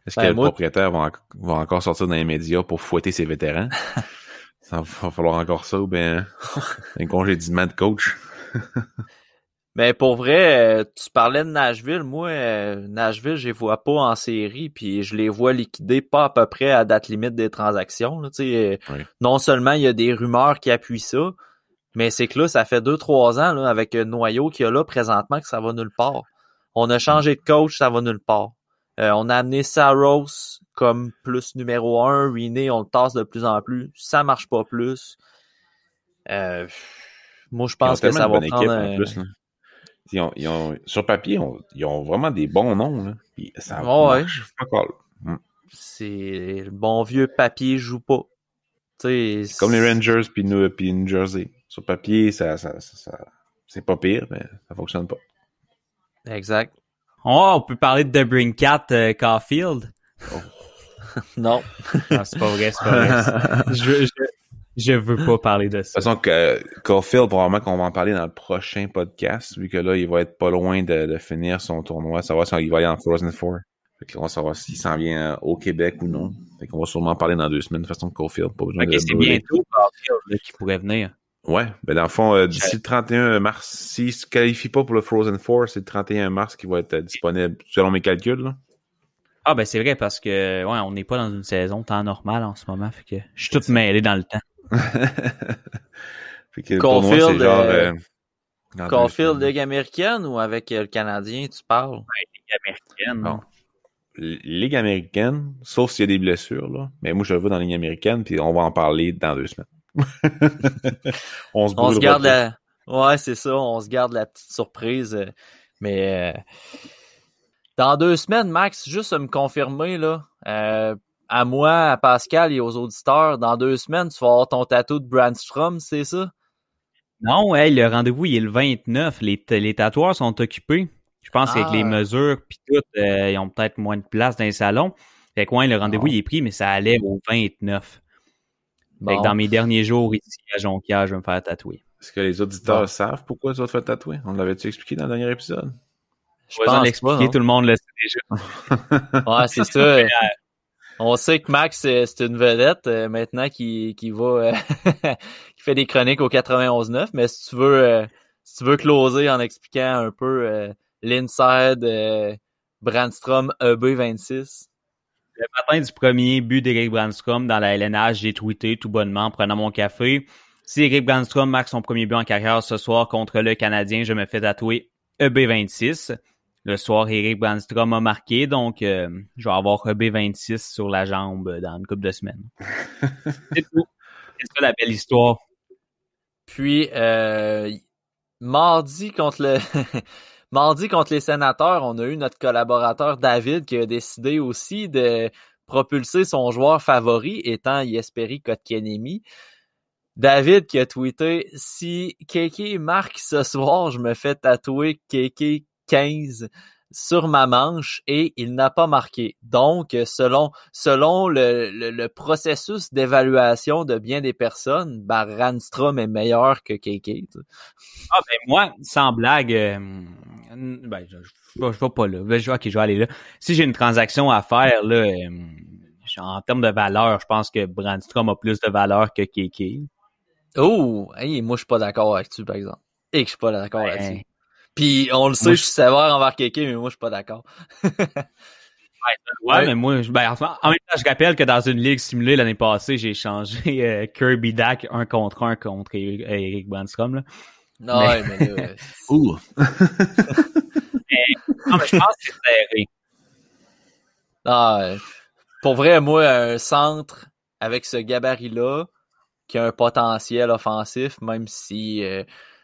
Est-ce que le propriétaire va encore sortir dans les médias pour fouetter ses vétérans? Ça va falloir encore ça ou bien un congédiement de coach? Mais pour vrai, tu parlais de Nashville. Moi, Nashville, je les vois pas en série, puis je les vois liquider pas à peu près à date limite des transactions. Là, oui. Non seulement il y a des rumeurs qui appuient ça, Mais c'est que là, ça fait 2-3 ans, là, avec le noyau qu'il y a là présentement, que ça va nulle part. On a changé de coach, ça va nulle part. On a amené Saros comme plus numéro 1. Riney, on le tasse de plus en plus. Ça marche pas plus. Moi, je pense que ça va prendre... en plus, là. Ils ont, sur papier, ils ont vraiment des bons noms. Là. Puis ça marche encore. C'est le bon vieux papier joue pas. C'est comme les Rangers puis New Jersey. Sur papier, ça c'est pas pire, mais ça fonctionne pas. Exact. Oh, on peut parler de Brincat Caulfield. Oh. Non. Non, c'est pas vrai. Je veux pas parler de ça. De toute façon, Caulfield, probablement qu'on va en parler dans le prochain podcast, vu que là, il va être pas loin de finir son tournoi, savoir s'il va aller en Frozen Four. Fait que là, on va savoir s'il s'en vient au Québec ou non. Fait qu'on va sûrement en parler dans 2 semaines, de façon Caulfield. Pas besoin c'est bientôt Caulfield qui pourrait venir. Ouais, ben dans le fond, d'ici le 31 mars, s'il se qualifie pas pour le Frozen Four, c'est le 31 mars qui va être disponible, selon mes calculs, là. Ah, ben c'est vrai, parce que ouais, on n'est pas dans une saison temps normal en ce moment, fait que je suis tout mêlé dans le temps. Fait que pour moi, c'est genre... Caulfield, Ligue américaine ou avec le Canadien, tu parles? Ouais, Ligue américaine. Bon. Ligue américaine, sauf s'il y a des blessures, là. Mais moi, je le veux dans la Ligue américaine, puis on va en parler dans 2 semaines. on se garde la... Ouais, c'est ça, on se garde la petite surprise. Mais dans 2 semaines, Max, juste me confirmer, là, à moi, à Pascal et aux auditeurs, dans 2 semaines, tu vas avoir ton tatou de Brandstrom, c'est ça? Non, hey, le rendez-vous, il est le 29. Les tatoueurs sont occupés. Je pense qu'avec les mesures pis tout, ils ont peut-être moins de place dans les salons. Fait que ouais, le rendez-vous, il est pris, mais ça allait au 29. Fait que dans mes derniers jours ici à Jonquière, je vais me faire tatouer. Est-ce que les auditeurs savent pourquoi tu vas te faire tatouer? On l'avait-tu expliqué dans le dernier épisode? Je pense l'expliquer, tout le monde le sait déjà. Ouais, c'est ça. On sait que Max, c'est une vedette maintenant qui va qui fait des chroniques au 91.9, mais si tu veux closer en expliquant un peu l'inside Brandstrom EB26. Le matin du premier but d'Éric Brandstrom dans la LNH, j'ai tweeté tout bonnement en prenant mon café. Si Éric Brandstrom marque son premier but en carrière ce soir contre le Canadien, je me fais tatouer EB26. Le soir, Éric Brandstrom a marqué, donc je vais avoir EB26 sur la jambe dans une couple de semaines. C'est tout. C'est ça la belle histoire. Puis, mardi contre les Sénateurs, on a eu notre collaborateur David qui a décidé aussi de propulser son joueur favori, étant Jesperi Kotkaniemi. David qui a tweeté « Si Kéké marque ce soir, je me fais tatouer Kéké 15 sur ma manche et il n'a pas marqué. » Donc, selon le processus d'évaluation de bien des personnes, Brandstrom est meilleur que Kéké. Ah ben moi, sans blague, je vais pas là. Ok, je vais aller là. Si j'ai une transaction à faire, là, en termes de valeur, je pense que Brandstrom a plus de valeur que Kéké. Oh, hey, moi je suis pas d'accord là-dessus, par exemple. Et que je suis pas d'accord là-dessus. Puis on le sait, je suis sévère envers Kéké, mais moi je suis pas d'accord. Mais moi, en même temps, je rappelle que dans une ligue simulée l'année passée, j'ai échangé Kirby Dach 1 contre 1 contre Éric Brandstrom. Là. Non, mais là... Ouh! Non, mais je pense que c'est serré. Ah, pour vrai, moi, un centre avec ce gabarit-là, qui a un potentiel offensif, même si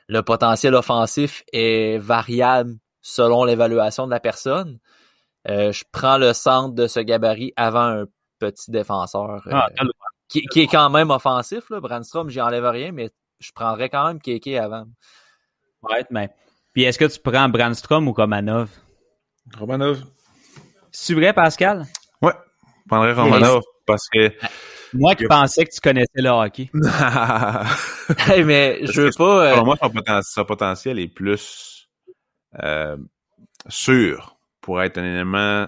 le potentiel offensif est variable selon l'évaluation de la personne, je prends le centre de ce gabarit avant un petit défenseur qui est quand même offensif. Là. Brandstrom, j'y enlève rien, mais je prendrais quand même Kéké avant. Ouais, mais... Puis est-ce que tu prends Brandstrom ou Romanov? Romanov. C'est vrai, Pascal? Ouais, je prendrais Romanov parce que... Moi qui pensais que tu connaissais le hockey. Hey, mais je veux pas... Pour moi, son potentiel est plus sûr pour être un élément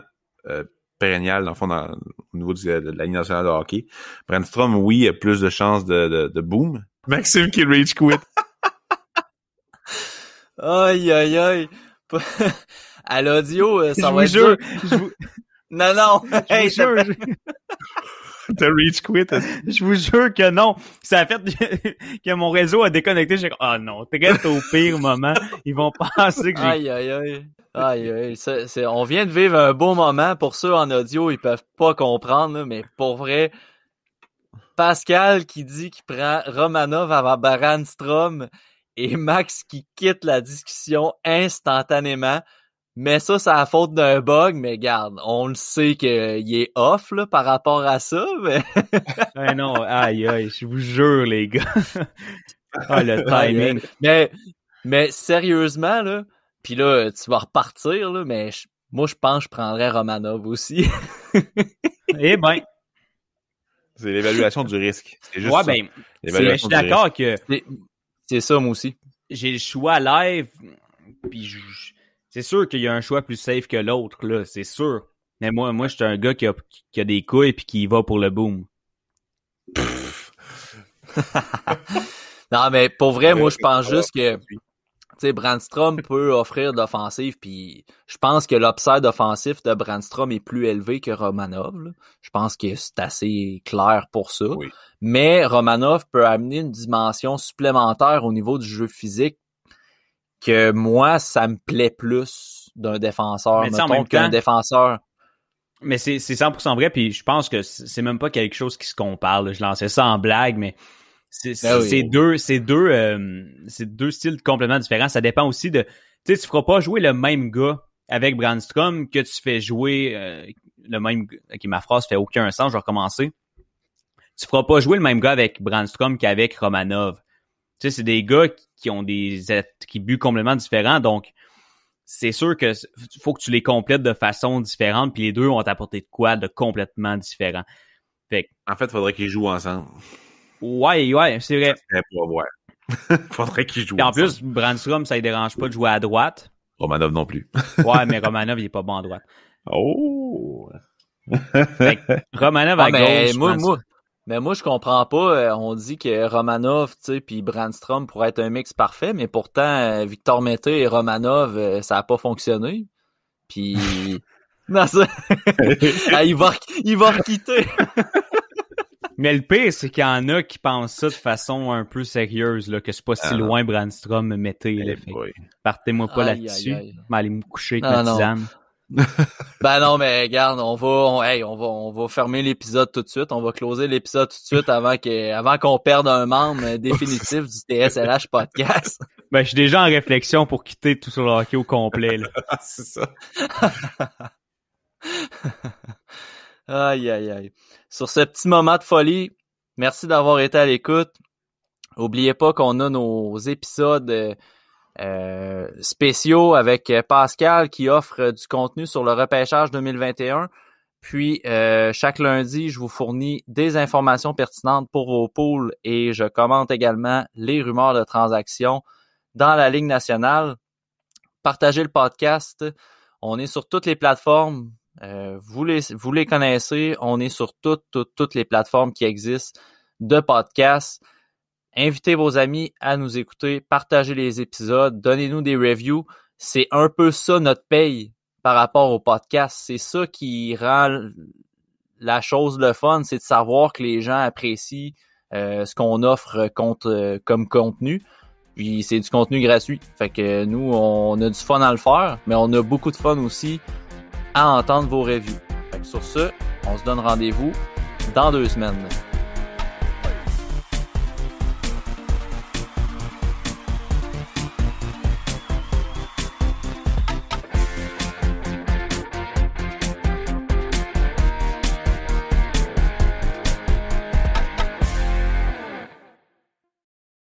pérennial, dans le fond, au niveau de la Ligue nationale de hockey. Brandstrom, oui, a plus de chances de boom. Maxime qui rage quit. Aïe, aïe, aïe. À l'audio, ça va être jure. Non, non. Hey, T'as reach quit? Je vous jure que non. Ça a fait que mon réseau a déconnecté. J'ai dit, oh non, t'es au pire moment. Ils vont penser que j'ai... Aïe, aïe, aïe. Aïe, aïe. On vient de vivre un beau moment. Pour ceux en audio, ils peuvent pas comprendre, là, mais pour vrai, Pascal qui dit qu'il prend Romanov avant Baran-Strom et Max qui quitte la discussion instantanément. Mais ça, c'est la faute d'un bug, mais garde, on le sait qu'il est off là, par rapport à ça, mais... non, aïe, aïe, je vous jure, les gars. Ah, le timing. Mais sérieusement, là, pis là, tu vas repartir, là, mais moi, je pense que je prendrais Romanov aussi. Eh ben... C'est l'évaluation du risque. C'est juste ouais, ça. Ben, je suis d'accord que... C'est ça, moi aussi. J'ai le choix live, puis c'est sûr qu'il y a un choix plus safe que l'autre, là, c'est sûr. Mais moi, je suis un gars qui a des couilles puis qui va pour le boom. Non, mais pour vrai, moi, je pense juste que, tu sais, Brandstrom peut offrir d'offensive, puis je pense que l'upside offensif de Brandstrom est plus élevé que Romanov, là. Je pense que c'est assez clair pour ça. Oui. Mais Romanov peut amener une dimension supplémentaire au niveau du jeu physique que moi, ça me plaît plus d'un défenseur, mettons, qu'un défenseur. Mais c'est 100% vrai, puis je pense que c'est même pas quelque chose qui se compare, là. Je lançais ça en blague, mais c'est deux styles complètement différents. Ça dépend aussi de... Tu sais, tu feras pas jouer le même gars avec Brandstrom que tu fais jouer le même... Ok, ma phrase fait aucun sens, je vais recommencer. Tu feras pas jouer le même gars avec Brandstrom qu'avec Romanov. Tu sais, c'est des gars qui ont qui butent complètement différents, donc c'est sûr que faut que tu les complètes de façon différente, puis les deux ont apporté de quoi de complètement différent. Fait en fait, il faudrait qu'ils jouent ensemble. Ouais, c'est vrai. Pour voir. Faudrait qu'ils jouent en ensemble. plus, Brandstrom, ça ne dérange pas de jouer à droite. Romanov non plus. Ouais, mais Romanov, il est pas bon à droite. Oh! Fait que Romanov à gauche, Mais moi, je comprends pas. On dit que Romanov, tu sais, puis Brandstrom pourrait être un mix parfait, mais pourtant, Victor Mété et Romanov, ça a pas fonctionné. Puis... non, ça... il va requitter. Mais le pire, c'est qu'il y en a qui pensent ça de façon un peu sérieuse, là, que c'est pas si loin Brandstrom Mété. Là, partez-moi pas là-dessus. Je vais aller me coucher avec ma tisane. Ben non, mais regarde, on va fermer l'épisode tout de suite. On va closer l'épisode tout de suite avant qu'on perde un membre définitif du TSLH podcast. Ben, je suis déjà en réflexion pour quitter tout sur le hockey au complet, là. C'est ça. Aïe, aïe, aïe. Sur ce petit moment de folie, merci d'avoir été à l'écoute. Oubliez pas qu'on a nos épisodes spéciaux avec Pascal qui offre du contenu sur le repêchage 2021. Puis, chaque lundi, je vous fournis des informations pertinentes pour vos poules et je commente également les rumeurs de transactions dans la Ligue nationale. Partagez le podcast. On est sur toutes les plateformes. Vous les connaissez. On est sur toutes les plateformes qui existent de podcasts. Invitez vos amis à nous écouter, partagez les épisodes, donnez-nous des reviews. C'est un peu ça notre paye par rapport au podcast. C'est ça qui rend la chose le fun, c'est de savoir que les gens apprécient ce qu'on offre comme contenu. Puis c'est du contenu gratuit. Fait que nous, on a du fun à le faire, mais on a beaucoup de fun aussi à entendre vos reviews. Fait que sur ce, on se donne rendez-vous dans 2 semaines.